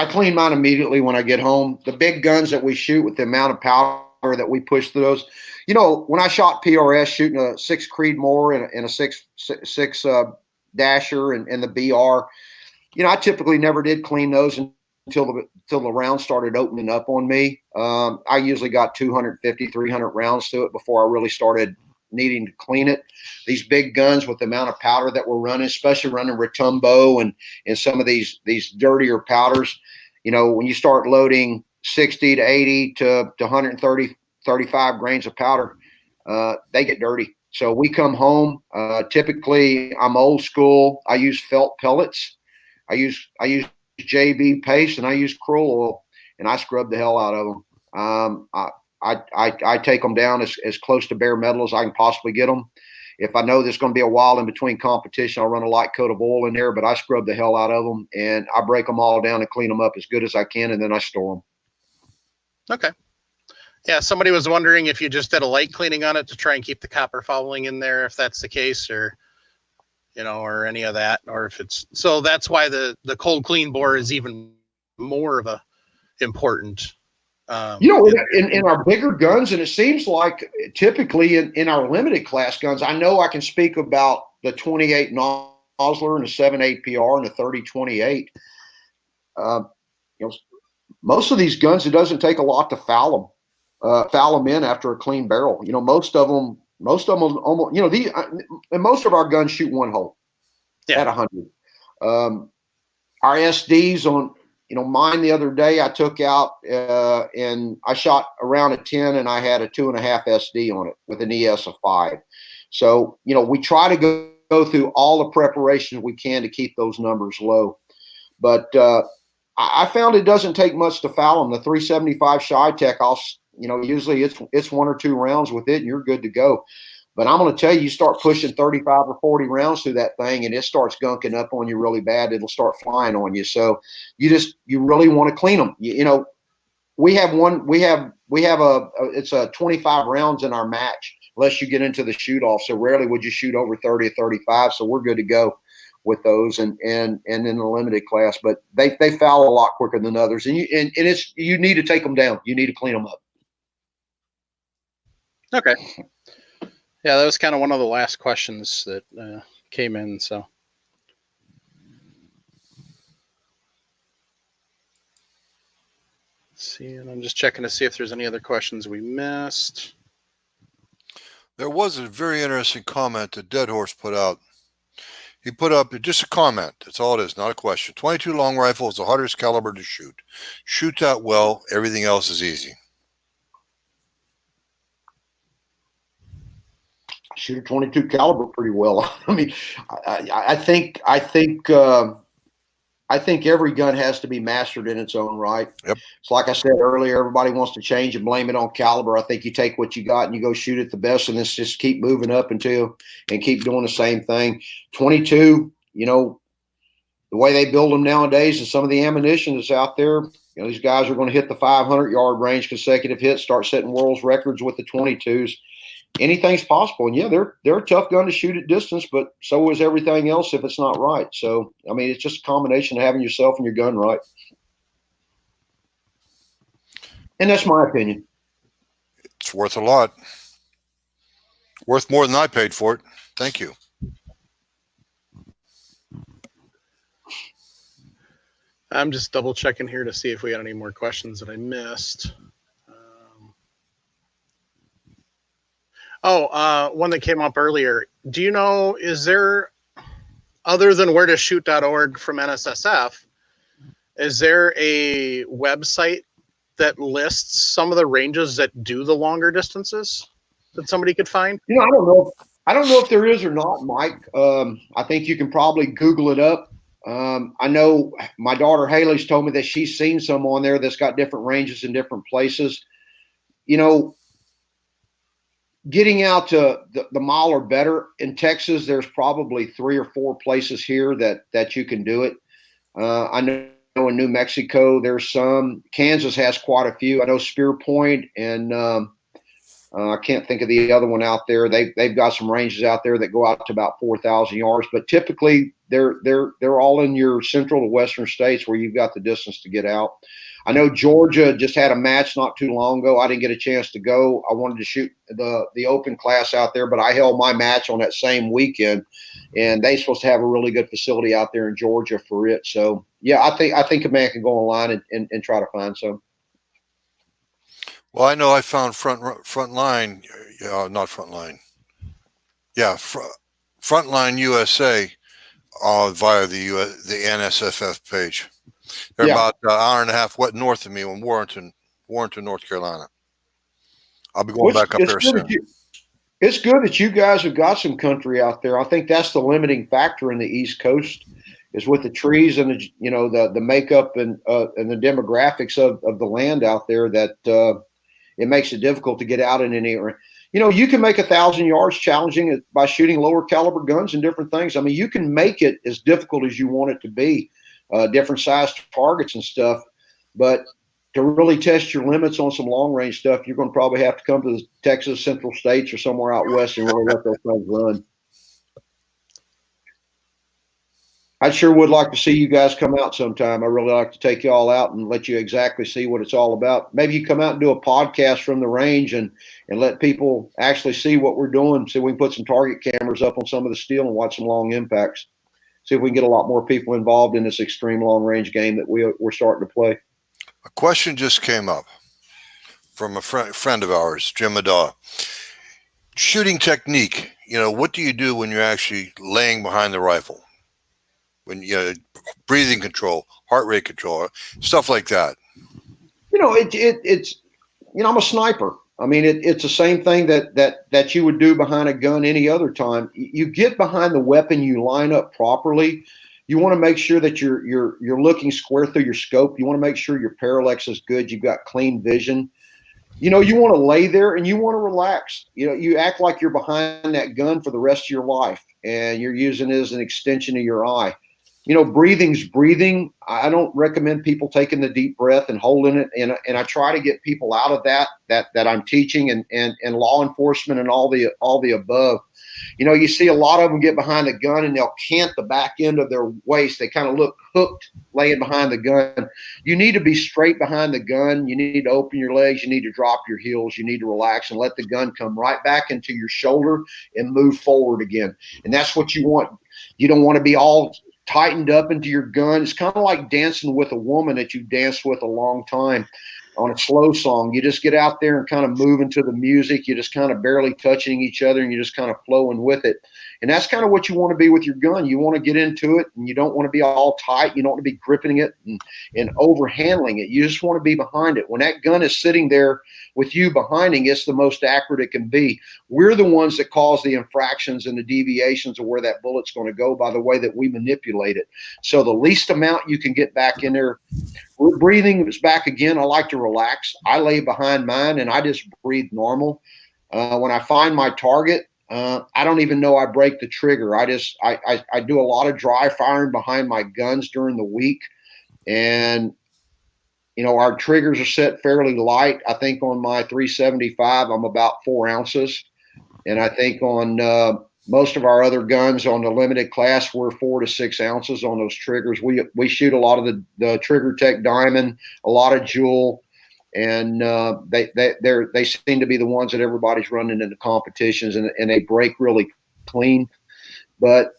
clean mine immediately when I get home. The big guns that we shoot with the amount of powder that we push through those, when I shot PRS shooting a 6 Creedmoor and a 6 Dasher and the BR, I typically never did clean those until the rounds started opening up on me. I usually got 250, 300 rounds to it before I really started needing to clean it. These big guns with the amount of powder that we're running, especially running Retumbo and some of these dirtier powders, when you start loading 60 to 80 to 130, 35 grains of powder, they get dirty. So we come home. Typically, I'm old school. I use felt pellets. I use JB paste, and I use krill oil, and I scrub the hell out of them. I take them down as close to bare metal as I can possibly get them. If I know there's going to be a while in between competition, I'll run a light coat of oil in there, but I scrub the hell out of them, and I break them all down and clean them up as good as I can, and then I store them. Okay. Yeah, somebody was wondering if you just did a light cleaning on it to try and keep the copper fouling in there, if that's the case, or or any of that, or if it's so. That's why the cold clean bore is even more of a important. In our bigger guns, and it seems like typically in our limited class guns, I know I can speak about the 28 Nosler and the 7.8 PR and the 30-28. Most of these guns, it doesn't take a lot to foul them in after a clean barrel. Most of them almost, and most of our guns shoot one hole at 100. Our SDs on, mine the other day I took out and I shot around a 10 and I had a 2.5 SD on it with an ES of 5. So, we try to go through all the preparations we can to keep those numbers low. But I found it doesn't take much to foul them. The 375 Chi-Tech, usually it's 1 or 2 rounds with it and you're good to go. But I'm going to tell you, you start pushing 35 or 40 rounds through that thing and it starts gunking up on you really bad. It'll start flying on you. So you really want to clean them. We have it's a 25 rounds in our match, unless you get into the shoot off. So rarely would you shoot over 30 or 35. So we're good to go with those and in the limited class, but they foul a lot quicker than others. And you need to take them down. You need to clean them up. Okay. Yeah, that was kind of one of the last questions that came in. So, let's see, and I'm just checking to see if there's any other questions we missed. There was a very interesting comment that Dead Horse put out. He put up just a comment. That's all it is, not a question. 22 long rifle is the hardest caliber to shoot. Shoot that well. Everything else is easy. Shoot a 22 caliber pretty well. I mean, I think every gun has to be mastered in its own right. Yep. It's like I said earlier, everybody wants to change and blame it on caliber. I think you take what you got and you go shoot it the best, and it's just keep moving up and keep doing the same thing. 22, the way they build them nowadays and some of the ammunition that's out there, these guys are going to hit the 500-yard range, consecutive hits, start setting world's records with the 22s. Anything's possible. And yeah, they're a tough gun to shoot at distance, but so is everything else if it's not right. So, I mean, it's just a combination of having yourself and your gun right. And that's my opinion. It's worth a lot. Worth more than I paid for it. Thank you. I'm just double checking here to see if we got any more questions that I missed. One that came up earlier. Do you know, is there, other than wheretoshoot.org from NSSF, is there a website that lists some of the ranges that do the longer distances that somebody could find? I don't know. I don't know if there is or not, Mike. I think you can probably Google it up. I know my daughter Haley's told me that she's seen some on there that's got different ranges in different places. Getting out to the mile or better in Texas, there's probably 3 or 4 places here that you can do it. I know in New Mexico there's some. Kansas has quite a few. I know Spear Point and I can't think of the other one out there. They've got some ranges out there that go out to about 4,000 yards, but typically they're all in your central to western states where you've got the distance to get out. I know Georgia just had a match not too long ago. I didn't get a chance to go. I wanted to shoot the open class out there, but I held my match on that same weekend, and they're supposed to have a really good facility out there in Georgia for it. So yeah, I think a man can go online and try to find some. Well, I know I found Frontline, not Frontline. Yeah, Frontline USA via the NSSF page. They're about an hour and a half north of me in Warrenton, North Carolina. I'll be going back up there soon. It's good that you guys have got some country out there. I think that's the limiting factor in the East Coast is with the trees and the makeup and the demographics of the land out there that it makes it difficult to get out in any area. You can make 1,000 yards challenging it by shooting lower caliber guns and different things. I mean, you can make it as difficult as you want it to be, different size targets and stuff. But to really test your limits on some long range stuff, you're going to probably have to come to the Texas Central States or somewhere out west and really let those things run. I sure would like to see you guys come out sometime. I really like to take you all out and let you exactly see what it's all about. Maybe you come out and do a podcast from the range and let people actually see what we're doing. See if we can put some target cameras up on some of the steel and watch some long impacts. See if we can get a lot more people involved in this extreme long range game that we're starting to play. A question just came up from a friend of ours, Jim Madaw. Shooting technique, what do you do when you're actually laying behind the rifle? When breathing control, heart rate control, stuff like that. It's I'm a sniper. I mean, it's the same thing that you would do behind a gun any other time. You get behind the weapon, you line up properly. You want to make sure that you're looking square through your scope. You want to make sure your parallax is good. You've got clean vision. You want to lay there and you want to relax. You act like you're behind that gun for the rest of your life and you're using it as an extension of your eye. Breathing's breathing. I don't recommend people taking the deep breath and holding it. And I try to get people out of that I'm teaching and law enforcement and all the above. You see a lot of them get behind the gun and they'll cant the back end of their waist. They kind of look hooked laying behind the gun. You need to be straight behind the gun. You need to open your legs. You need to drop your heels. You need to relax and let the gun come right back into your shoulder and move forward again. And that's what you want. You don't want to be all tightened up into your gun. It's kind of like dancing with a woman that you danced with a long time on a slow song. You just get out there and kind of move into the music. You're just kind of barely touching each other and you're just kind of flowing with it. And that's kind of what you want to be with your gun. You want to get into it and you don't want to be all tight. You don't want to be gripping it and over handling it. You just want to be behind it. When that gun is sitting there with you behind it, it's the most accurate it can be. We're the ones that cause the infractions and the deviations of where that bullet's going to go by the way that we manipulate it. So the least amount you can get back in there. Breathing is back again. I like to relax. I lay behind mine and I just breathe normal. When I find my target, I don't even know I break the trigger. I do a lot of dry firing behind my guns during the week. And, our triggers are set fairly light. I think on my 375, I'm about 4 ounces. And I think on most of our other guns on the limited class, we're 4 to 6 ounces on those triggers. We shoot a lot of the Trigger Tech Diamond, a lot of Jewel. And they seem to be the ones that everybody's running into competitions and they break really clean. But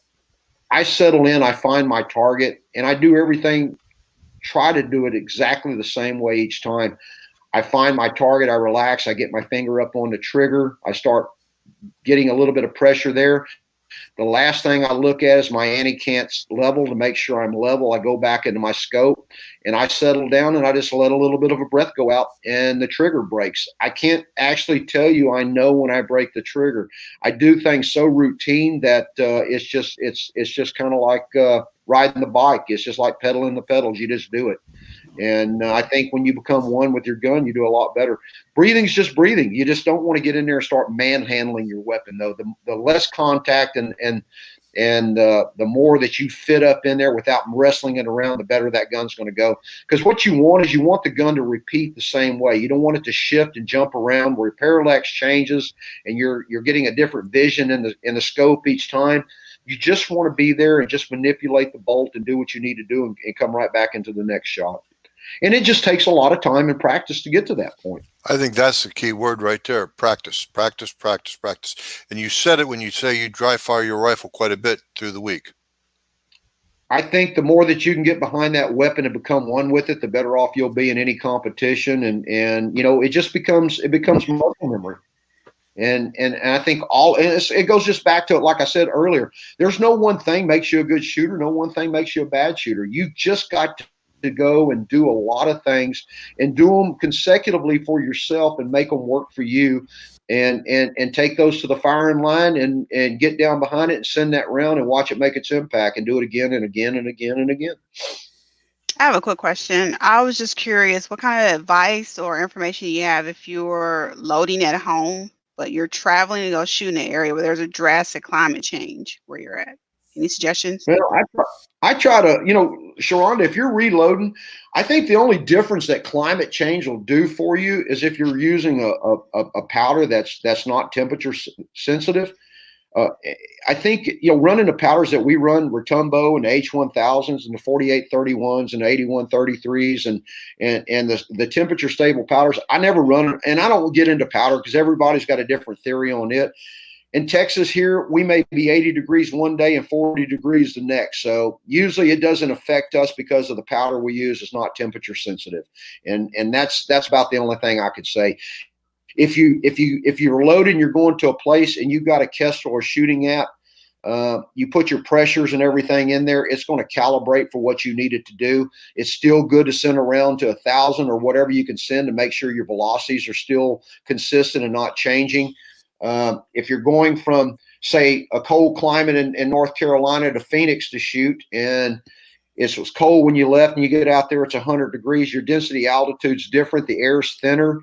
I settle in, I find my target, and I do everything, try to do it exactly the same way each time. I find my target, I relax, I get my finger up on the trigger, I start getting a little bit of pressure there. The last thing I look at is my anti-cant level to make sure I'm level. I go back into my scope and I settle down and I just let a little bit of a breath go out and the trigger breaks. I can't actually tell you I know when I break the trigger. I do things so routine that it's just kind of like riding the bike. It's just like pedaling the pedals. You just do it. And I think when you become one with your gun, you do a lot better. Breathing's just breathing. You just don't want to get in there and start manhandling your weapon, though. The less contact and the more that you fit up in there without wrestling it around, the better that gun's going to go. Because what you want is you want the gun to repeat the same way. You don't want it to shift and jump around where parallax changes and you're getting a different vision in the scope each time. You just want to be there and just manipulate the bolt and do what you need to do and come right back into the next shot. And it just takes a lot of time and practice to get to that point. I think that's the key word right there. Practice, practice, practice, practice. And you said it when you say you dry fire your rifle quite a bit through the week. I think the more that you can get behind that weapon and become one with it, the better off you'll be in any competition. And it just becomes muscle memory. And I think it goes just back to it. Like I said earlier, there's no one thing makes you a good shooter. No one thing makes you a bad shooter. You just got to go and do a lot of things and do them consecutively for yourself and make them work for you and take those to the firing line and get down behind it and send that round and watch it make its impact and do it again and again and again and again. I have a quick question. I was just curious what kind of advice or information you have if you're loading at home but you're traveling to go shoot in an area where there's a drastic climate change where you're at. Any suggestions? Well, I try to, Sharonda, if you're reloading, I think the only difference that climate change will do for you is if you're using a powder that's not temperature sensitive. I think, running the powders that we run, Rotumbo and the H1000s and the 4831s and the 8133s and the temperature stable powders, I never run, and I don't get into powder because everybody's got a different theory on it. In Texas here, we may be 80 degrees one day and 40 degrees the next. So usually it doesn't affect us because of the powder we use is not temperature sensitive. And that's about the only thing I could say. If you're loaded and you're going to a place and you've got a Kestrel or shooting app, you put your pressures and everything in there, it's going to calibrate for what you need it to do. It's still good to send around to 1,000 or whatever you can send to make sure your velocities are still consistent and not changing. If you're going from, say, a cold climate in North Carolina to Phoenix to shoot, and it was cold when you left and you get out there, it's 100 degrees, your density altitude's different, the air's thinner.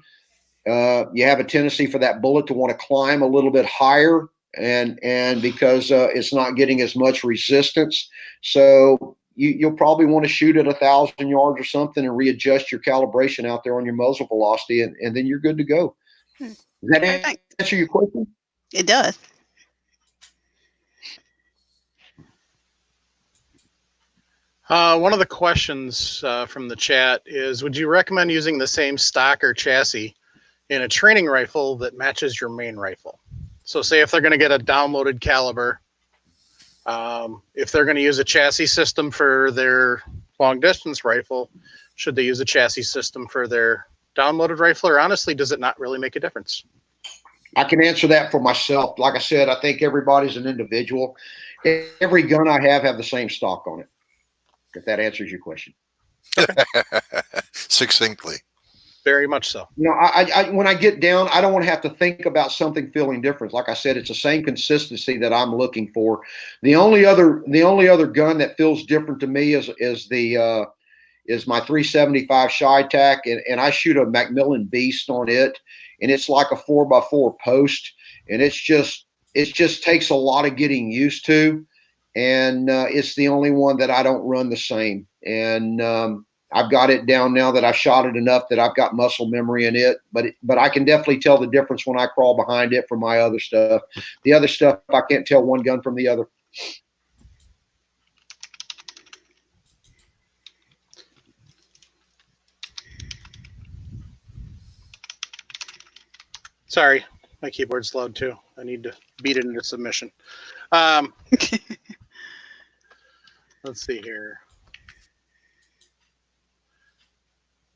You have a tendency for that bullet to want to climb a little bit higher, and because it's not getting as much resistance. So you'll probably want to shoot at 1,000 yards or something and readjust your calibration out there on your muzzle velocity, and then you're good to go. Does that answer your question? It does. One of the questions from the chat is, would you recommend using the same stock or chassis in a training rifle that matches your main rifle? So say if they're going to get a downloaded caliber, if they're going to use a chassis system for their long distance rifle, should they use a chassis system for their downloaded rifle, or honestly, does it not really make a difference? I can answer that for myself. Like I said, I think everybody's an individual. Every gun I have the same stock on it, if that answers your question. Succinctly. Very much so. I when I get down, I don't want to have to think about something feeling different. Like I said, it's the same consistency that I'm looking for. The only other gun that feels different to me is my 375 Chi-Tac, and I shoot a Macmillan Beast on it, and it's like a 4x4 post, and it just takes a lot of getting used to, and it's the only one that I don't run the same. And I've got it down now that I've shot it enough that I've got muscle memory in it, but I can definitely tell the difference when I crawl behind it from my other stuff. The other stuff, I can't tell one gun from the other. Sorry, my keyboard's loud too. I need to beat it into submission. Let's see here.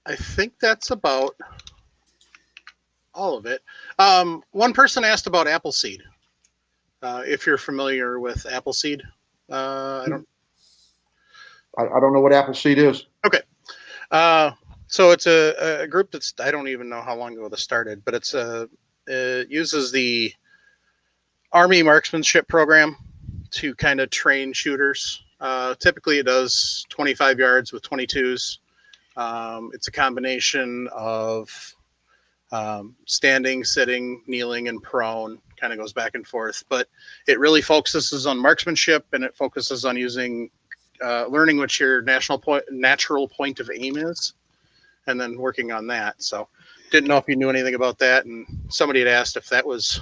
I think that's about all of it. One person asked about Appleseed. If you're familiar with Appleseed, I don't know what Appleseed is. Okay. So it's a group that's, I don't even know how long ago this started, but it uses the Army marksmanship program to kind of train shooters. Typically it does 25 yards with 22s. It's a combination of standing, sitting, kneeling, and prone. Kind of goes back and forth, but it really focuses on marksmanship, and it focuses on using learning what your natural point of aim is, and then working on that. So didn't know if you knew anything about that, and somebody had asked if that was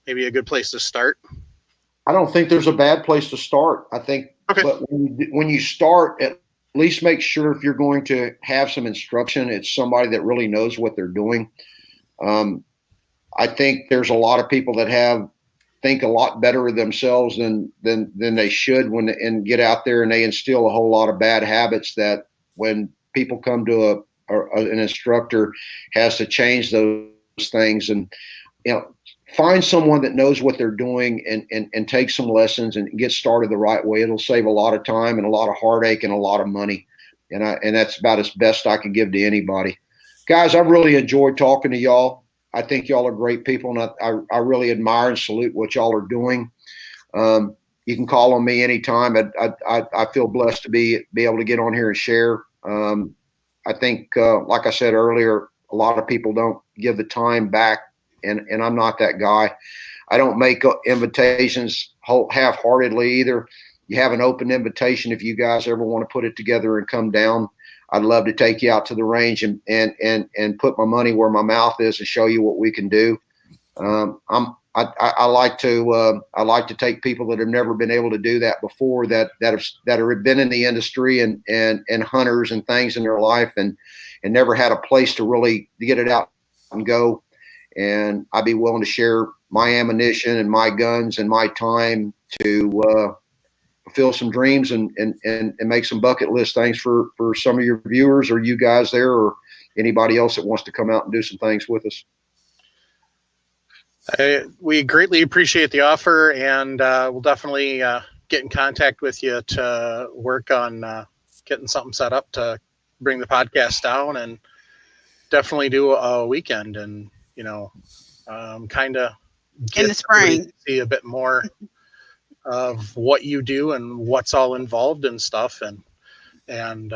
maybe a good place to start. I don't think there's a bad place to start. I think, okay. But when you start, at least make sure if you're going to have some instruction, it's somebody that really knows what they're doing. I think there's a lot of people that think a lot better of themselves than they should and get out there, and they instill a whole lot of bad habits that when people come to an instructor has to change those things. And find someone that knows what they're doing and take some lessons and get started the right way. It'll save a lot of time and a lot of heartache and a lot of money. And that's about as best I can give to anybody. Guys, I've really enjoyed talking to y'all. I think y'all are great people, and I really admire and salute what y'all are doing. You can call on me anytime. I feel blessed to be able to get on here and share. I think, like I said earlier, a lot of people don't give the time back and I'm not that guy. I don't make invitations half-heartedly either. You have an open invitation if you guys ever want to put it together and come down. I'd love to take you out to the range and put my money where my mouth is and show you what we can do. I like to take people that have never been able to do that before, that have been in the industry and hunters and things in their life and never had a place to really get it out and go. And I'd be willing to share my ammunition and my guns and my time to fulfill some dreams and make some bucket list things for some of your viewers or you guys there or anybody else that wants to come out and do some things with us. We greatly appreciate the offer, and we'll definitely get in contact with you to work on getting something set up to bring the podcast down and definitely do a weekend and, kind of in the spring, see a bit more of what you do and what's all involved and stuff. And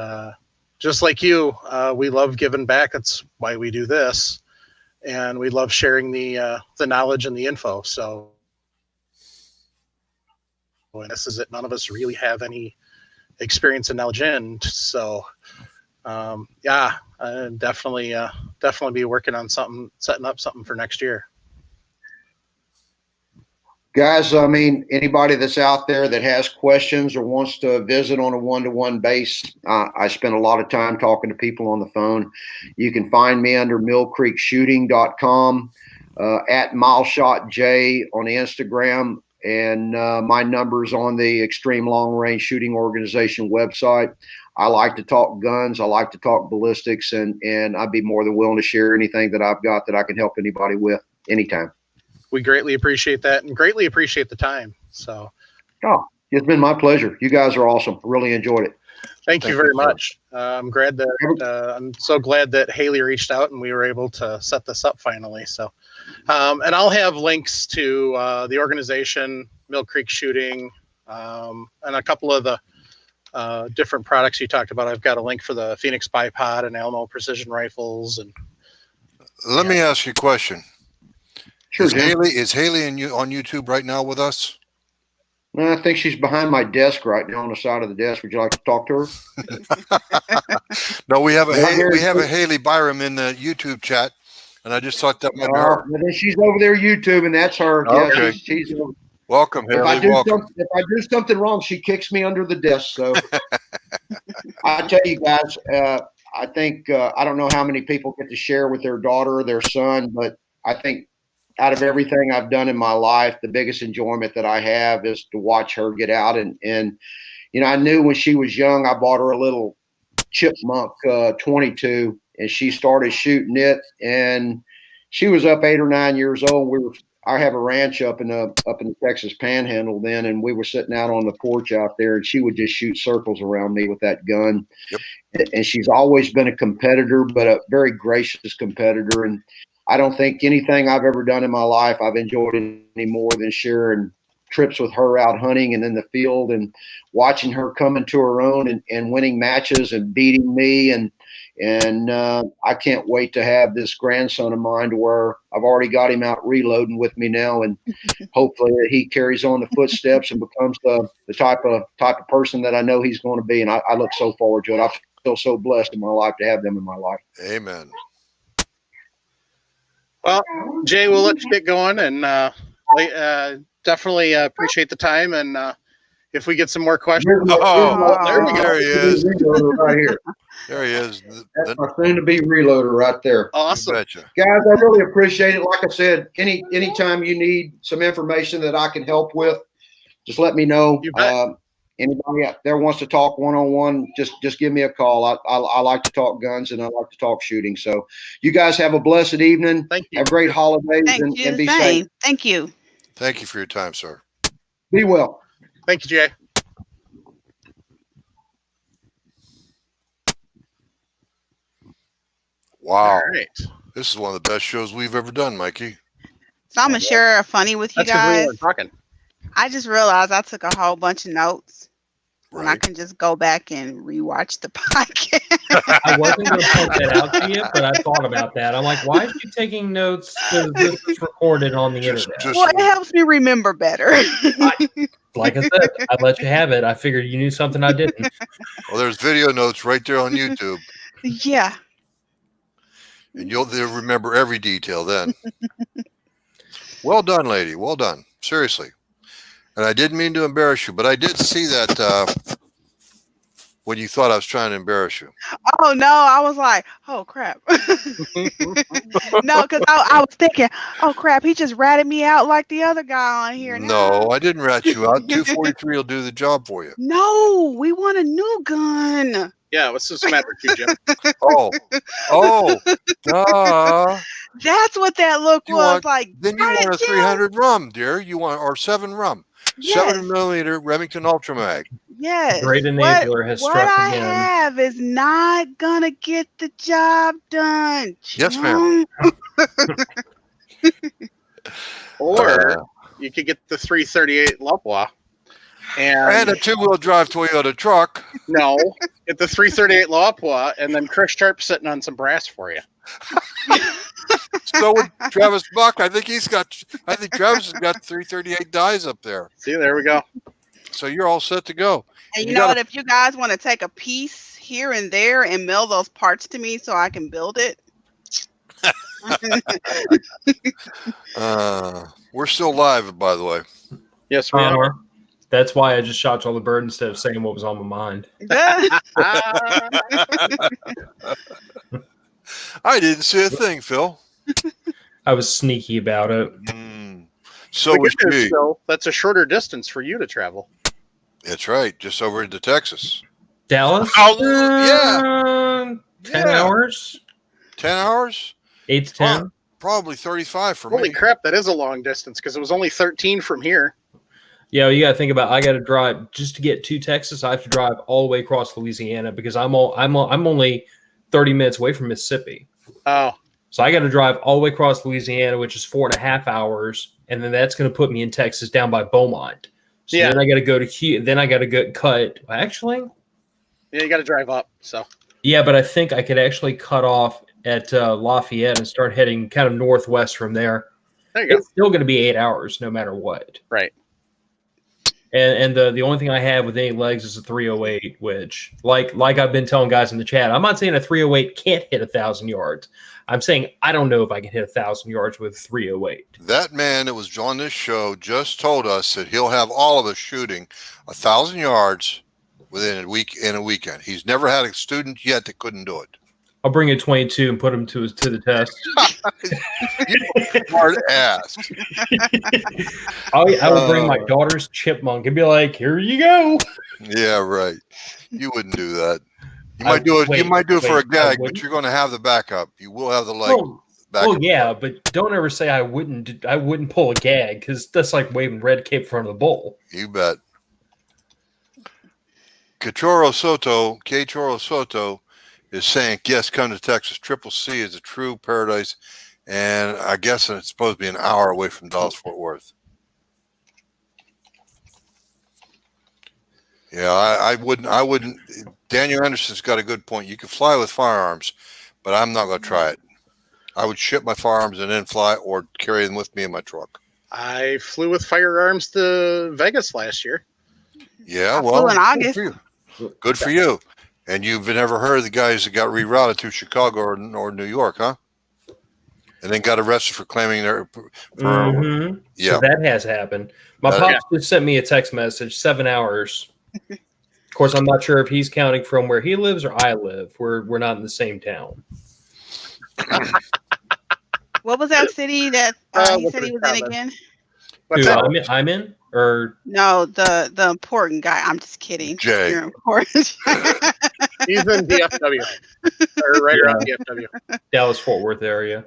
just like you, we love giving back. That's why we do this. And we love sharing the knowledge and the info. So, and this is it. None of us really have any experience and knowledge in. So, definitely be working on setting up something for next year. Guys, I mean, anybody that's out there that has questions or wants to visit on a one-to-one base, I spend a lot of time talking to people on the phone. You can find me under millcreekshooting.com, at MileshotJ on Instagram, and my number's on the Extreme Long Range Shooting Organization website. I like to talk guns. I like to talk ballistics, and I'd be more than willing to share anything that I've got that I can help anybody with anytime. We greatly appreciate that and greatly appreciate the time. So, it's been my pleasure. You guys are awesome. Really enjoyed it. Thank you very much. I'm so glad that Haley reached out and we were able to set this up finally. So, and I'll have links to the organization, Mill Creek Shooting, and a couple of the different products you talked about. I've got a link for the Phoenix Bipod and Alamo precision rifles. And let me ask you a question. Sure, is Haley on YouTube right now with us? I think she's behind my desk right now on the side of the desk. Would you like to talk to her? No, we have a Haley Byram in the YouTube chat, and I just thought that might be her. She's over there YouTube, and that's her. Okay. Yeah, she's welcome, Haley. If I do something wrong, she kicks me under the desk. So I tell you guys, I think I don't know how many people get to share with their daughter or their son, but I think out of everything I've done in my life, the biggest enjoyment that I have is to watch her get out. And I knew when she was young, I bought her a little Chipmunk 22, and she started shooting it. And she was up 8 or 9 years old. I have a ranch up in the Texas Panhandle then, and we were sitting out on the porch out there, and she would just shoot circles around me with that gun. Yep. And she's always been a competitor, but a very gracious competitor. And I don't think anything I've ever done in my life I've enjoyed any more than sharing trips with her out hunting and in the field and watching her come into her own and winning matches and beating me. And I can't wait to have this grandson of mine to where I've already got him out reloading with me now. And hopefully he carries on the footsteps and becomes the type of person that I know he's going to be. And I look so forward to it. I feel so blessed in my life to have them in my life. Amen. Well, Jay, we'll let you get going, and definitely appreciate the time. And if we get some more questions, there we go. There he is. Right here. There he is. That's my soon-to-be reloader right there. Awesome, guys. I really appreciate it. Like I said, anytime you need some information that I can help with, just let me know. You bet. Anybody out there wants to talk one-on-one, just give me a call. I like to talk guns and I like to talk shooting. So you guys have a blessed evening. Thank you. Have great holidays and be safe. Thank you. Thank you for your time, sir. Be well. Thank you, Jay. Wow. All right. This is one of the best shows we've ever done, Mikey. So I'm going to share a funny with you That's 'cause we guys. weren't talking. I just realized I took a whole bunch of notes. And I Right. can just go back and rewatch the podcast. I wasn't going to point that out to you, but I thought about that. I'm like, why is she taking notes? Because this is recorded on the internet. Well, it helps me remember better. Like I said, I let you have it. I figured you knew something I didn't. Well, there's video notes right there on YouTube, Yeah. and you'll remember every detail then. Well done, lady. Well done. Seriously. And I didn't mean to embarrass you, but I did see that when you thought I was trying to embarrass you. Oh no, I was like, oh crap. No, because I was thinking, oh crap, he just ratted me out like the other guy on here. No, I didn't rat you out. 243 will do the job for you. No, we want a new gun. Yeah, what's this matter with you, Jim? Oh, duh. That's what that look You was want- like. Then you Got want a it, Jim? 300 rum, dear. You want, or 7 rum. Yes. 7mm Remington Ultramag. Yes. Great enabler has what struck I again. have is not gonna get the job done. Yes, ma'am. Jim. Or you could get the 338 Loblaw. And a 2-wheel drive Toyota truck. No, get the 338 Loblaw, and then Chris Sharp sitting on some brass for you. So would Travis Buck. I think Travis has got 338 dies up there. See, there we go. So you're all set to go. And You you know gotta- what? If you guys want to take a piece here and there and mail those parts to me so I can build it. We're still live, by the way. Yes, we are. That's why I just shot you on the bird instead of saying what was on my mind. I didn't see a thing, Phil. I was sneaky about it. So The was good news, she. though, that's a shorter distance for you to travel. That's right. Just over into Texas. Dallas? Yeah. 10 Yeah. hours? 10 hours? 8 to 10? Probably 35 for Holy me. crap, that is a long distance because it was only 13 from here. Yeah, you got to think about. I got to drive just to get to Texas. I have to drive all the way across Louisiana because I'm only 30 minutes away from Mississippi. Oh, So I got to drive all the way across Louisiana, which is 4.5 hours, and then that's going to put me in Texas down by Beaumont. So Yeah. then I got to go to then I got to get cut. Actually, yeah, you got to drive up. So yeah, but I think I could actually cut off at Lafayette and start heading kind of northwest from there. there you go. It's still going to be 8 hours no matter what. Right. And the only thing I have with any legs is a 308, which like I've been telling guys in the chat, I'm not saying a 308 can't hit 1,000 yards. I'm saying I don't know if I can hit 1,000 yards with 308. That man that was on this show just told us that he'll have all of us shooting 1,000 yards within a weekend. He's never had a student yet that couldn't do it. I'll bring a 22 and put him to the test. Hard ass. I will bring my daughter's chipmunk and be like, "Here you go." Yeah, right. You wouldn't do that. You I- might do it. You wait, might do it for a wait, I gag, but wouldn't? you're going to have the backup. You will have the leg backup. Yeah, but don't ever say I wouldn't pull a gag because that's like waving red cape in front of the bull. You bet. Kachoro Soto is saying, yes, come to Texas. Triple C is a true paradise. And I guess it's supposed to be an hour away from Dallas Fort Worth. Yeah, I wouldn't. Daniel Anderson's got a good point. You can fly with firearms, but I'm not going to try it. I would ship my firearms and then fly or carry them with me in my truck. I flew with firearms to Vegas last year. Yeah, I well, flew in August. Good for you. And you've never heard of the guys that got rerouted to Chicago or New York, huh? And then got arrested for claiming their. Mhm. Yeah. So that has happened. My That- pops just sent me a text message, 7 hours. Of course, I'm not sure if he's counting from where he lives or I live. We're not in the same town. What was that city that he what's said he his was in comment? again? What's Who, that? I'm in? Or No, the important guy. I'm just kidding. Jay. You're important. He's in DFW. Or right around DFW. Dallas Fort Worth area.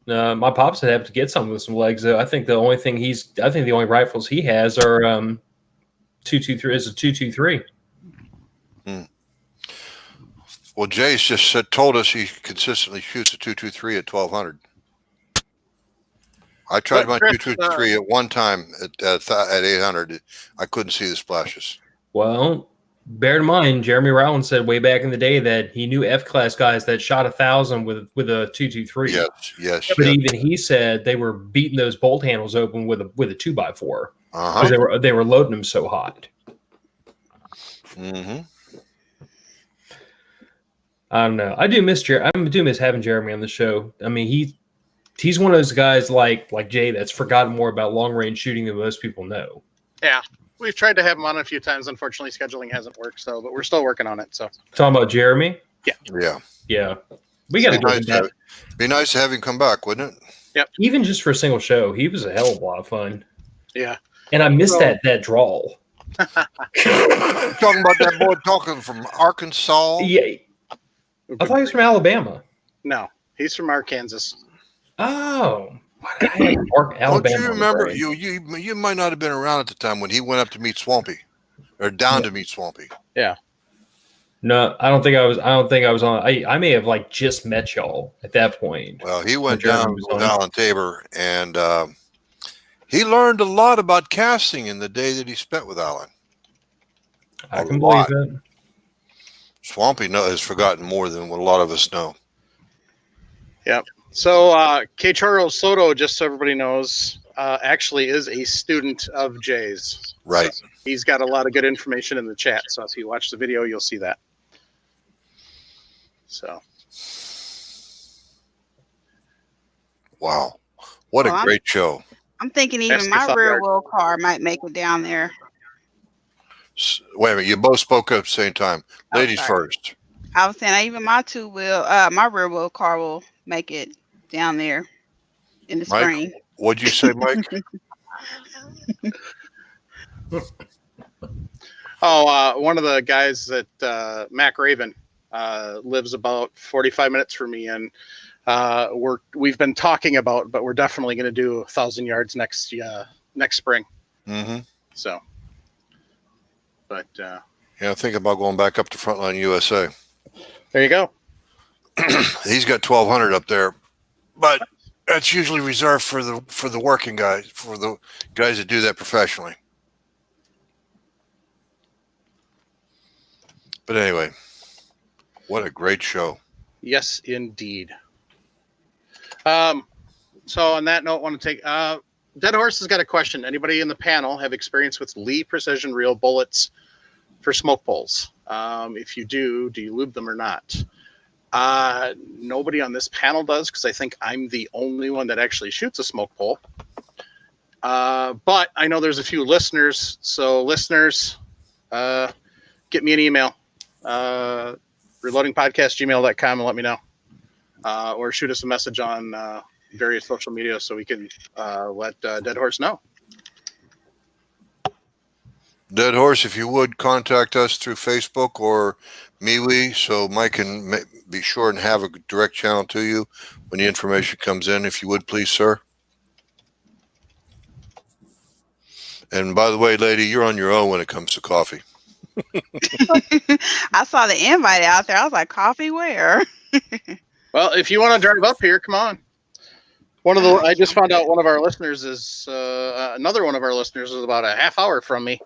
My pops would have to get some with some legs though. I think the only rifles he has are 223 is a 223. Well, Jay's just told us he consistently shoots a 223 at 1,200. I tried my Chris, 223 at one time at 800. I couldn't see the splashes. Well, bear in mind, Jeremy Rowland said way back in the day that he knew F-class guys that shot 1,000 with a 223. Yes. But even he said they were beating those bolt handles open with a 2x4 Uh-huh. because they were loading them so hot. Mm-hmm. I don't know. I do miss having Jeremy on the show. I mean, he's one of those guys like Jay that's forgotten more about long range shooting than most people know. Yeah, we've tried to have him on a few times. Unfortunately, scheduling hasn't worked. So, but we're still working on it. So, Talking about Jeremy. Yeah. We got to be nice to have him come back, wouldn't it? Yep. Even just for a single show, he was a hell of a lot of fun. Yeah. And I missed that drawl. You're talking about that boy talking from Arkansas. Yeah. I thought he was from Alabama. No, he's from Arkansas. Oh. Why did I have Alabama? Don't you remember? You might not have been around at the time when he went up to meet Swampy, or down to meet Swampy. Yeah. No, I don't think I was on. I may have just met y'all at that point. Well, he went down with Alan Tabor, and he learned a lot about casting in the day that he spent with Alan. I can believe it. Swampy has forgotten more than what a lot of us know. Yep. So K. Charles Soto, just so everybody knows, actually is a student of Jay's. Right. So he's got a lot of good information in the chat. So if you watch the video, you'll see that. So. Wow. What a great show. I'm thinking even my rear wheel car might make it down there. Wait a minute. You both spoke up at the same time. Ladies first. I was saying even my my rear wheel car will make it down there in the spring. What'd you say, Mike? One of the guys that Mac Raven lives about 45 minutes from me, and we've been talking about, but we're definitely going to do 1,000 yards next spring. Mm-hmm. So, but think about going back up to Frontline USA. There you go. He's got 1,200 up there, but that's usually reserved for the working guys, for the guys that do that professionally. But anyway, what a great show. Yes, indeed. So on that note, I want to take Dead Horse has got a question. Anybody in the panel have experience with Lee Precision Reel bullets for smoke poles? If you do you lube them or not? Nobody on this panel does, because I think I'm the only one that actually shoots a smoke pole. But I know there's a few listeners. So listeners, get me an email, reloadingpodcast@gmail.com, and let me know. Or shoot us a message on various social media so we can let Dead Horse know. Dead Horse, if you would, contact us through Facebook or MeWe so Mike can be sure and have a direct channel to you when the information comes in, if you would, please, sir. And by the way, lady, you're on your own when it comes to coffee. I saw the invite out there. I was like, coffee where? Well, if you want to drive up here, come on. I just found out one of our listeners is another one of our listeners is about a half hour from me.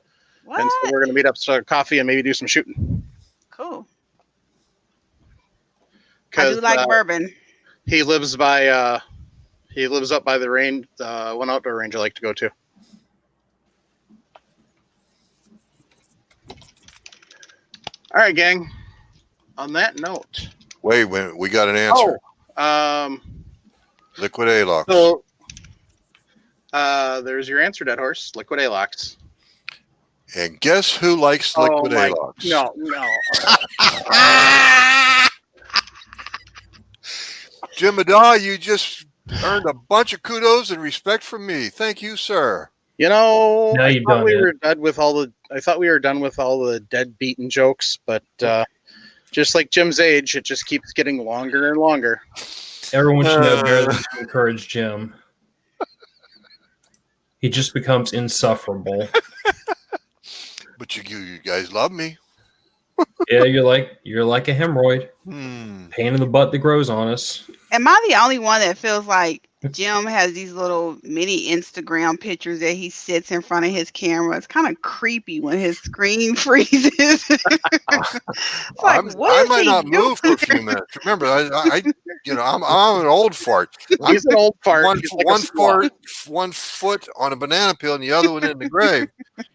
What? And so we're going to meet up for coffee and maybe do some shooting. Cool. I do like bourbon. He lives up by the range, one outdoor range I like to go to. All right, gang. On that note. Wait, we got an answer. Liquid A-Lox. So, there's your answer, Dead Horse. Liquid A-Lox. And guess who likes liquid A-Lox? No. Jim Adah, you just earned a bunch of kudos and respect from me. Thank you, sir. You know, Now I you've thought done we it. were done with all the dead beaten jokes, but just like Jim's age, it just keeps getting longer and longer. Everyone should know better than to encourage Jim. He just becomes insufferable. But you guys love me. Yeah, you're like a hemorrhoid, Hmm. pain in the butt that grows on us. Am I the only one that feels like Jim has these little mini Instagram pictures that he sits in front of his camera? It's kind of creepy when his screen freezes. It's like, what I is might he not doing? move for a few minutes. Remember, I'm an old fart. He's an old fart. One, He's like a one sloth. fart, 1 foot on a banana peel, and the other one in the grave.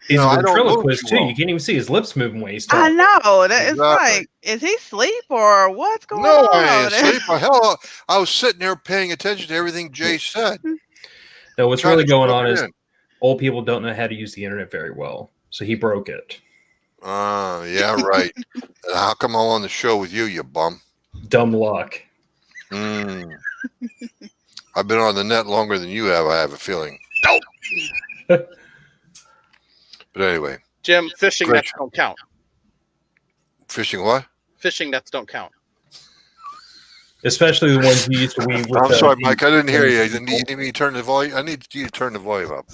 He's No, a I don't move ventriloquist too too. well. You can't even see his lips moving when he's I talking. know. It's Exactly. like, is he asleep or what's going No, on? I ain't over there? asleep. Hell, I was sitting there paying attention to everything Jay said. No, what's Trying really to going soak on it is in. old people don't know how to use the internet very well, so he broke it. Yeah, right. How come I'm on the show with you, you bum? Dumb luck. Mm. I've been on the net longer than you have, I have a feeling. Nope. But anyway, Jim, fishing Great. nets don't count. fishing what? Fishing nets don't count. Especially the ones you used to weave with. I'm sorry, Mike. I didn't hear you. the- You need me to turn the volume. I need you to turn the volume up.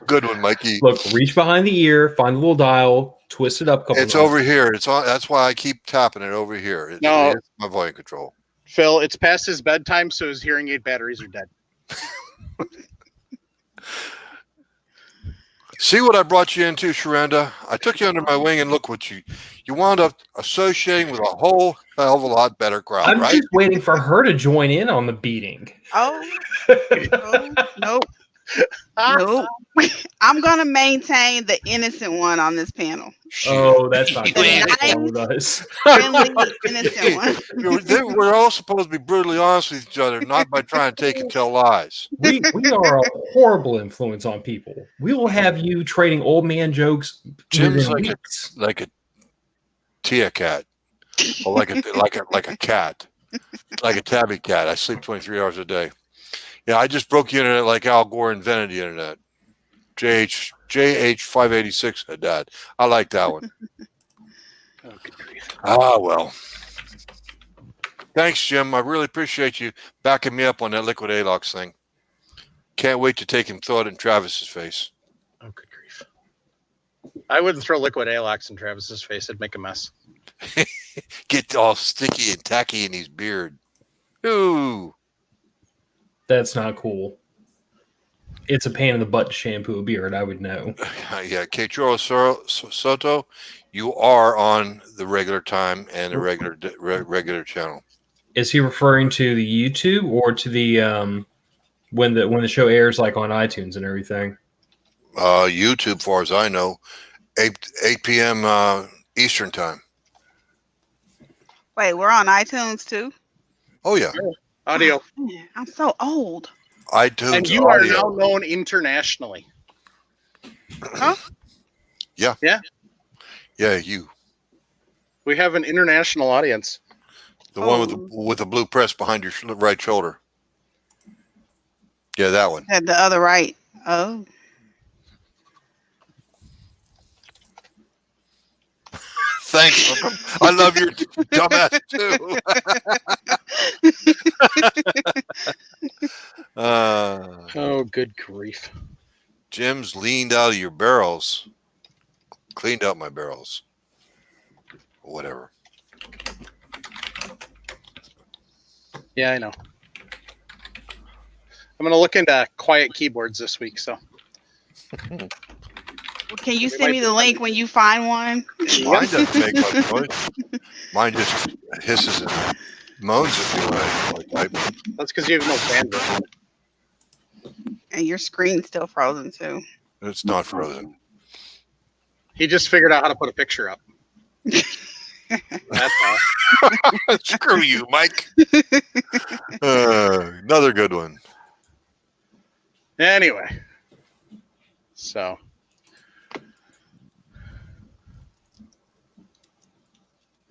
Good one, Mikey. Look, reach behind the ear, find the little dial, twist it up a couple It's times. over here. It's on. That's why I keep tapping it over here. No. It's my volume control. Phil, it's past his bedtime, so his hearing aid batteries are dead. See what I brought you into, Sharenda? I took you under my wing, and look what you wound up associating with a whole hell of a lot better crowd, I'm right? just waiting for her to join in on the beating. Oh, no, nope. Nope. I'm gonna maintain the innocent one on this panel. Oh, that's not The going nice, with us. friendly, innocent one. We're all supposed to be brutally honest with each other, not by trying to take and tell lies. We are a horrible influence on people. We will have you trading old man jokes Jim's within like a- weeks. Like a Tia cat, or like a cat, like a tabby cat. I sleep 23 hours a day. Yeah, I just broke the internet like Al Gore invented the internet. JH 586 had that. I like that one. Oh, good grief. Ah, well. Thanks, Jim. I really appreciate you backing me up on that liquid Alox thing. Can't wait to take him throw it in Travis's face. Oh, good grief. I wouldn't throw liquid Alox in Travis's face. It'd make a mess. Get all sticky and tacky in his beard. Ooh. That's not cool. It's a pain in the butt to shampoo a beard, I would know. Yeah, Keiichiro Soto, you are on the regular time and the regular channel. Is he referring to the YouTube or to the when the show airs like on iTunes and everything? YouTube, far as I know, 8 p.m. Eastern time. Wait, we're on iTunes too? Oh yeah, Audio. Man, I'm so old. iTunes. And you are audio. now known internationally. Huh? Yeah, you. We have an international audience. The one with the blue press behind your right shoulder. Yeah, that one. At the other right. Oh. Thanks. I love your dumbass too. Oh, good grief. Jim's leaned out of your barrels. Cleaned out my barrels. Whatever. Yeah, I know. I'm going to look into quiet keyboards this week, so. Can you send me the link when you find one? Mine doesn't make much noise. Mine just hisses and moans at me when I type. That's because you have no bandwidth. And your screen's still frozen too. It's not frozen. He just figured out how to put a picture up. That's all. Screw you, Mike. Another good one. Anyway. So.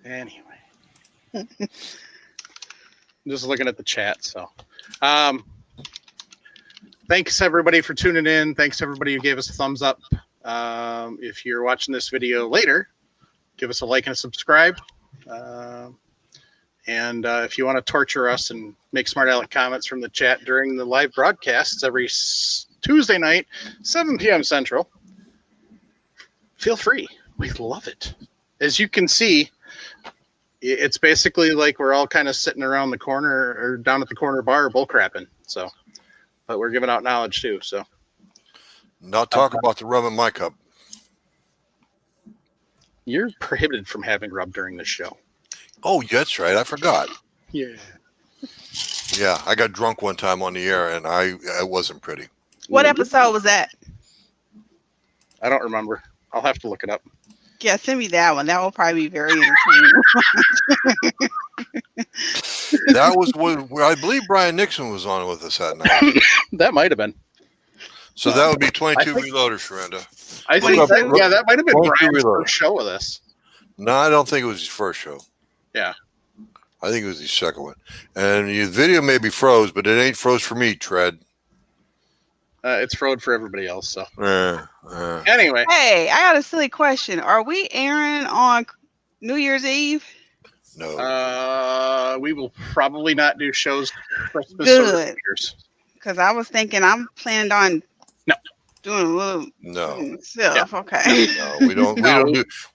Anyway. I'm just looking at the chat, so. Thanks everybody for tuning in. Thanks everybody who gave us a thumbs up. If you're watching this video later, give us a like and a subscribe. And if you want to torture us and make smart aleck comments from the chat during the live broadcasts every Tuesday night, 7 p.m. Central, feel free. We love it. As you can see, it's basically like we're all kind of sitting around the corner or down at the corner bar bull crapping. So, but we're giving out knowledge too. So, Not talk about the rum in my cup. you're prohibited from having rub during this show. Oh, that's right. I forgot. Yeah. Yeah, I got drunk one time on the air, and I wasn't pretty. What episode was that? I don't remember. I'll have to look it up. Yeah, send me that one. That will probably be very entertaining. That was what I believe Brian Nixon was on with us that night. That might have been. So that would be 22 I think- reloaders, Sharenda. I think Look up- that, yeah, that might have been look up Brian's Reload. first show with us. No, I don't think it was his first show. Yeah. I think it was his second one. And your video may be froze, but it ain't froze for me, Tread. It's Frode for everybody else. So Uh, anyway, Hey, I got a silly question. Are we airing on New Year's Eve? no. we will probably not do shows Christmas Good. or New Year's. Because I was thinking I'm planning on No. doing a little No. stuff. Okay. No, we don't.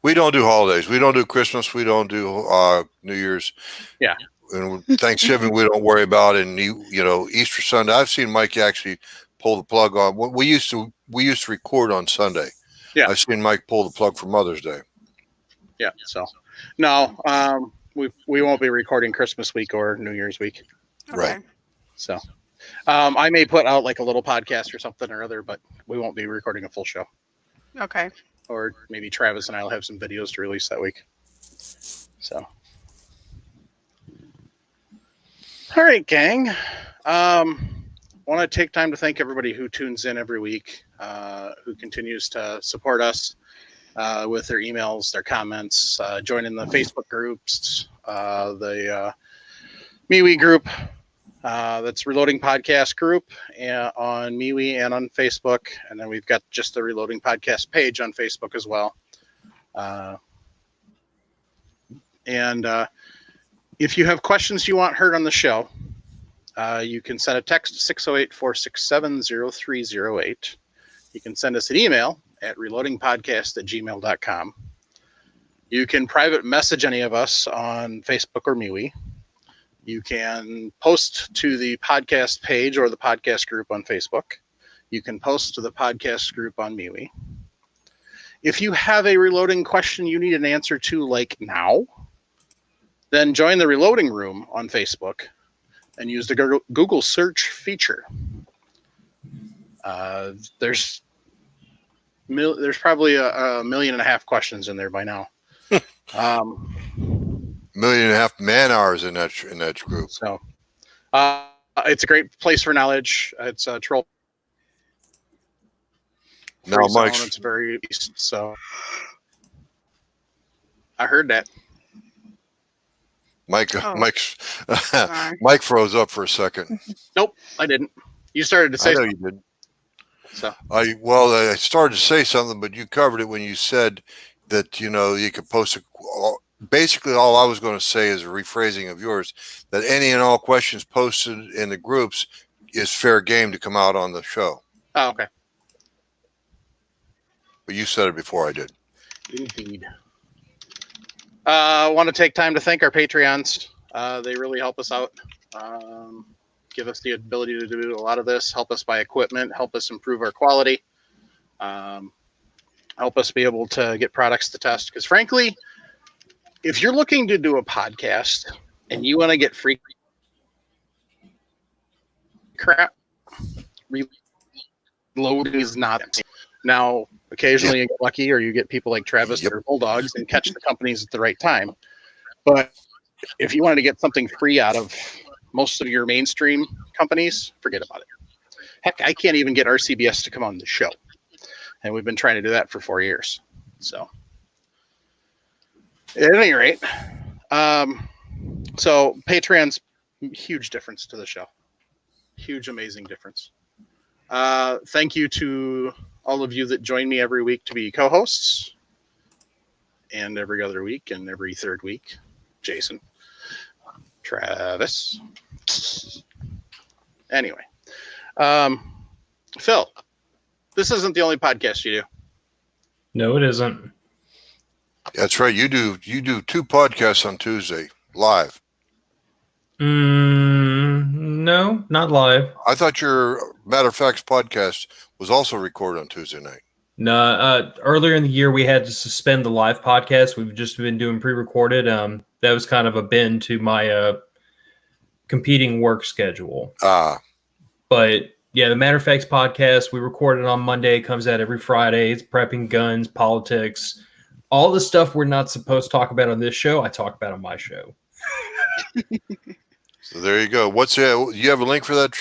We don't do holidays. We don't do Christmas. We don't do New Year's. Yeah. And Thanksgiving we don't worry about. And Easter Sunday. I've seen Mike actually pull the plug on. We used to record on Sunday. Yeah. I've seen Mike pull the plug for Mother's Day. Yeah. So no, we won't be recording Christmas week or New Year's week. Right. So I may put out like a little podcast or something or other, but we won't be recording a full show. Okay. Or maybe Travis and I will have some videos to release that week. So, all right, gang. Want to take time to thank everybody who tunes in every week, who continues to support us with their emails, their comments, joining the Facebook groups, the MeWe group. That's Reloading Podcast group on MeWe and on Facebook. And then we've got just the Reloading Podcast page on Facebook as well. And if you have questions you want heard on the show, you can send a text to 608-467-0308. You can send us an email at reloadingpodcast@gmail.com. You can private message any of us on Facebook or MeWe. You can post to the podcast page or the podcast group on Facebook. You can post to the podcast group on MeWe. If you have a reloading question you need an answer to like now, then join the Reloading Room on Facebook and use the Google search feature. There's probably a 1.5 million questions in there by now. 1.5 million man-hours in that group. So it's a great place for knowledge. It's a troll. Now, zone. Mike's It's very east. So I heard that. Mike's Sorry. Mike froze up for a second. Nope, I didn't. You started to say I know something. you did. So I started to say something, but you covered it when you said that you could post basically all I was going to say is a rephrasing of yours, that any and all questions posted in the groups is fair game to come out on the show. oh, okay. But you said it before I did. Indeed. I want to take time to thank our Patreons. They really help us out. Give us the ability to do a lot of this, help us buy equipment, help us improve our quality, help us be able to get products to test. Because frankly, if you're looking to do a podcast and you want to get free crap, reloading is not it. Now, occasionally you get lucky or you get people like Travis that are bulldogs and catch the companies at the right time. But if you wanted to get something free out of most of your mainstream companies, forget about it. Heck, I can't even get RCBS to come on the show. And we've been trying to do that for 4 years. So at any rate, so Patreon's huge difference to the show. Huge, amazing difference. Thank you to all of you that join me every week to be co-hosts, and every other week and every third week. Jason, Travis. Anyway, Phil, this isn't the only podcast you do. No, it isn't. That's right. You do 2 podcasts on Tuesday live. No, not live. I thought your Matter of Facts podcast was also recorded on Tuesday night. No, earlier in the year we had to suspend the live podcast. We've just been doing pre-recorded. That was kind of a bend to my competing work schedule. But yeah, the Matter of Facts podcast, we recorded on Monday. It comes out every Friday. It's prepping, guns, politics, all the stuff we're not supposed to talk about on this show. I talk about on my show. So there you go. You have a link for that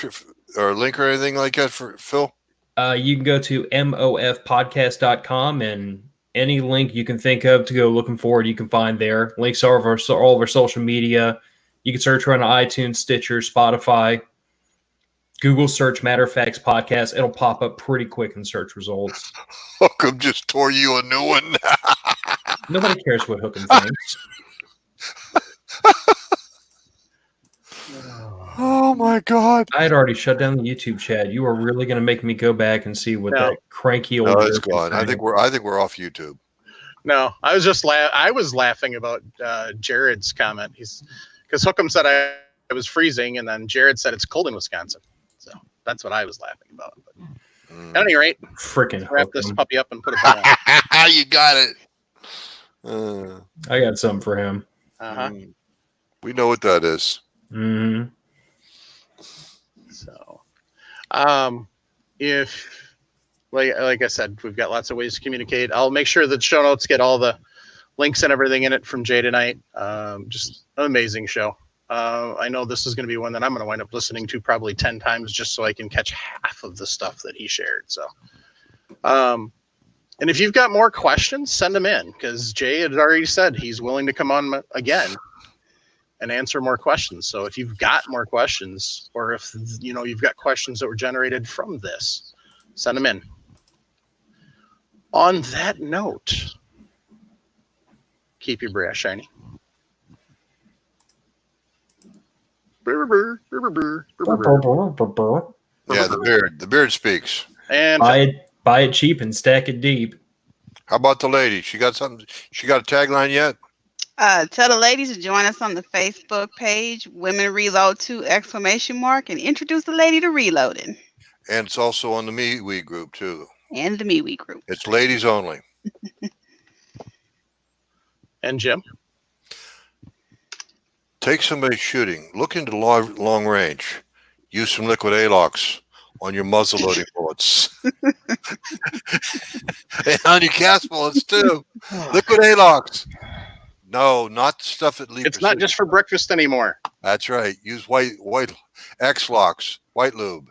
or a link or anything like that for Phil? You can go to mofpodcast.com and any link you can think of to go looking forward, you can find there. Links all of our social media. You can search for on iTunes, Stitcher, Spotify. Google search Matter of Facts podcast. It'll pop up pretty quick in search results. Hookem just tore you a new one. Nobody cares what Hookem thinks. Oh my God! I had already shut down the YouTube chat. You are really going to make me go back and see what that cranky old. No, it's gone. I think we're off YouTube. No, I was just I was laughing about Jared's comment. Because Hookem said I was freezing, and then Jared said it's cold in Wisconsin. So that's what I was laughing about. But at any rate, freaking wrap this puppy up and put it down. You got it. I got something for him. We know what that is. Mm-hmm. So, if like I said, we've got lots of ways to communicate. I'll make sure that show notes get all the links and everything in it from Jay tonight. Just an amazing show. I know this is going to be one that I'm going to wind up listening to probably 10 times just so I can catch half of the stuff that he shared. So, and if you've got more questions, send them in, because Jay had already said he's willing to come on again and answer more questions. So if you've got more questions, or if you've got questions that were generated from this, send them in. On that note, keep your brass shiny. Yeah, the beard speaks. And buy it cheap and stack it deep. How about the lady? She got something? She got a tagline yet? Tell the ladies to join us on the Facebook page, Women Reload 2! And introduce the lady to reloading. And it's also on the MeWe group too. And the MeWe group. It's ladies only. And Jim? Take somebody shooting. Look into long range. Use some liquid ALOX on your muzzle loading bullets. And on your cast bullets too. Liquid ALOX. No, not the stuff that leaves. It's not just for breakfast anymore. That's right. Use white X-Locks, white lube.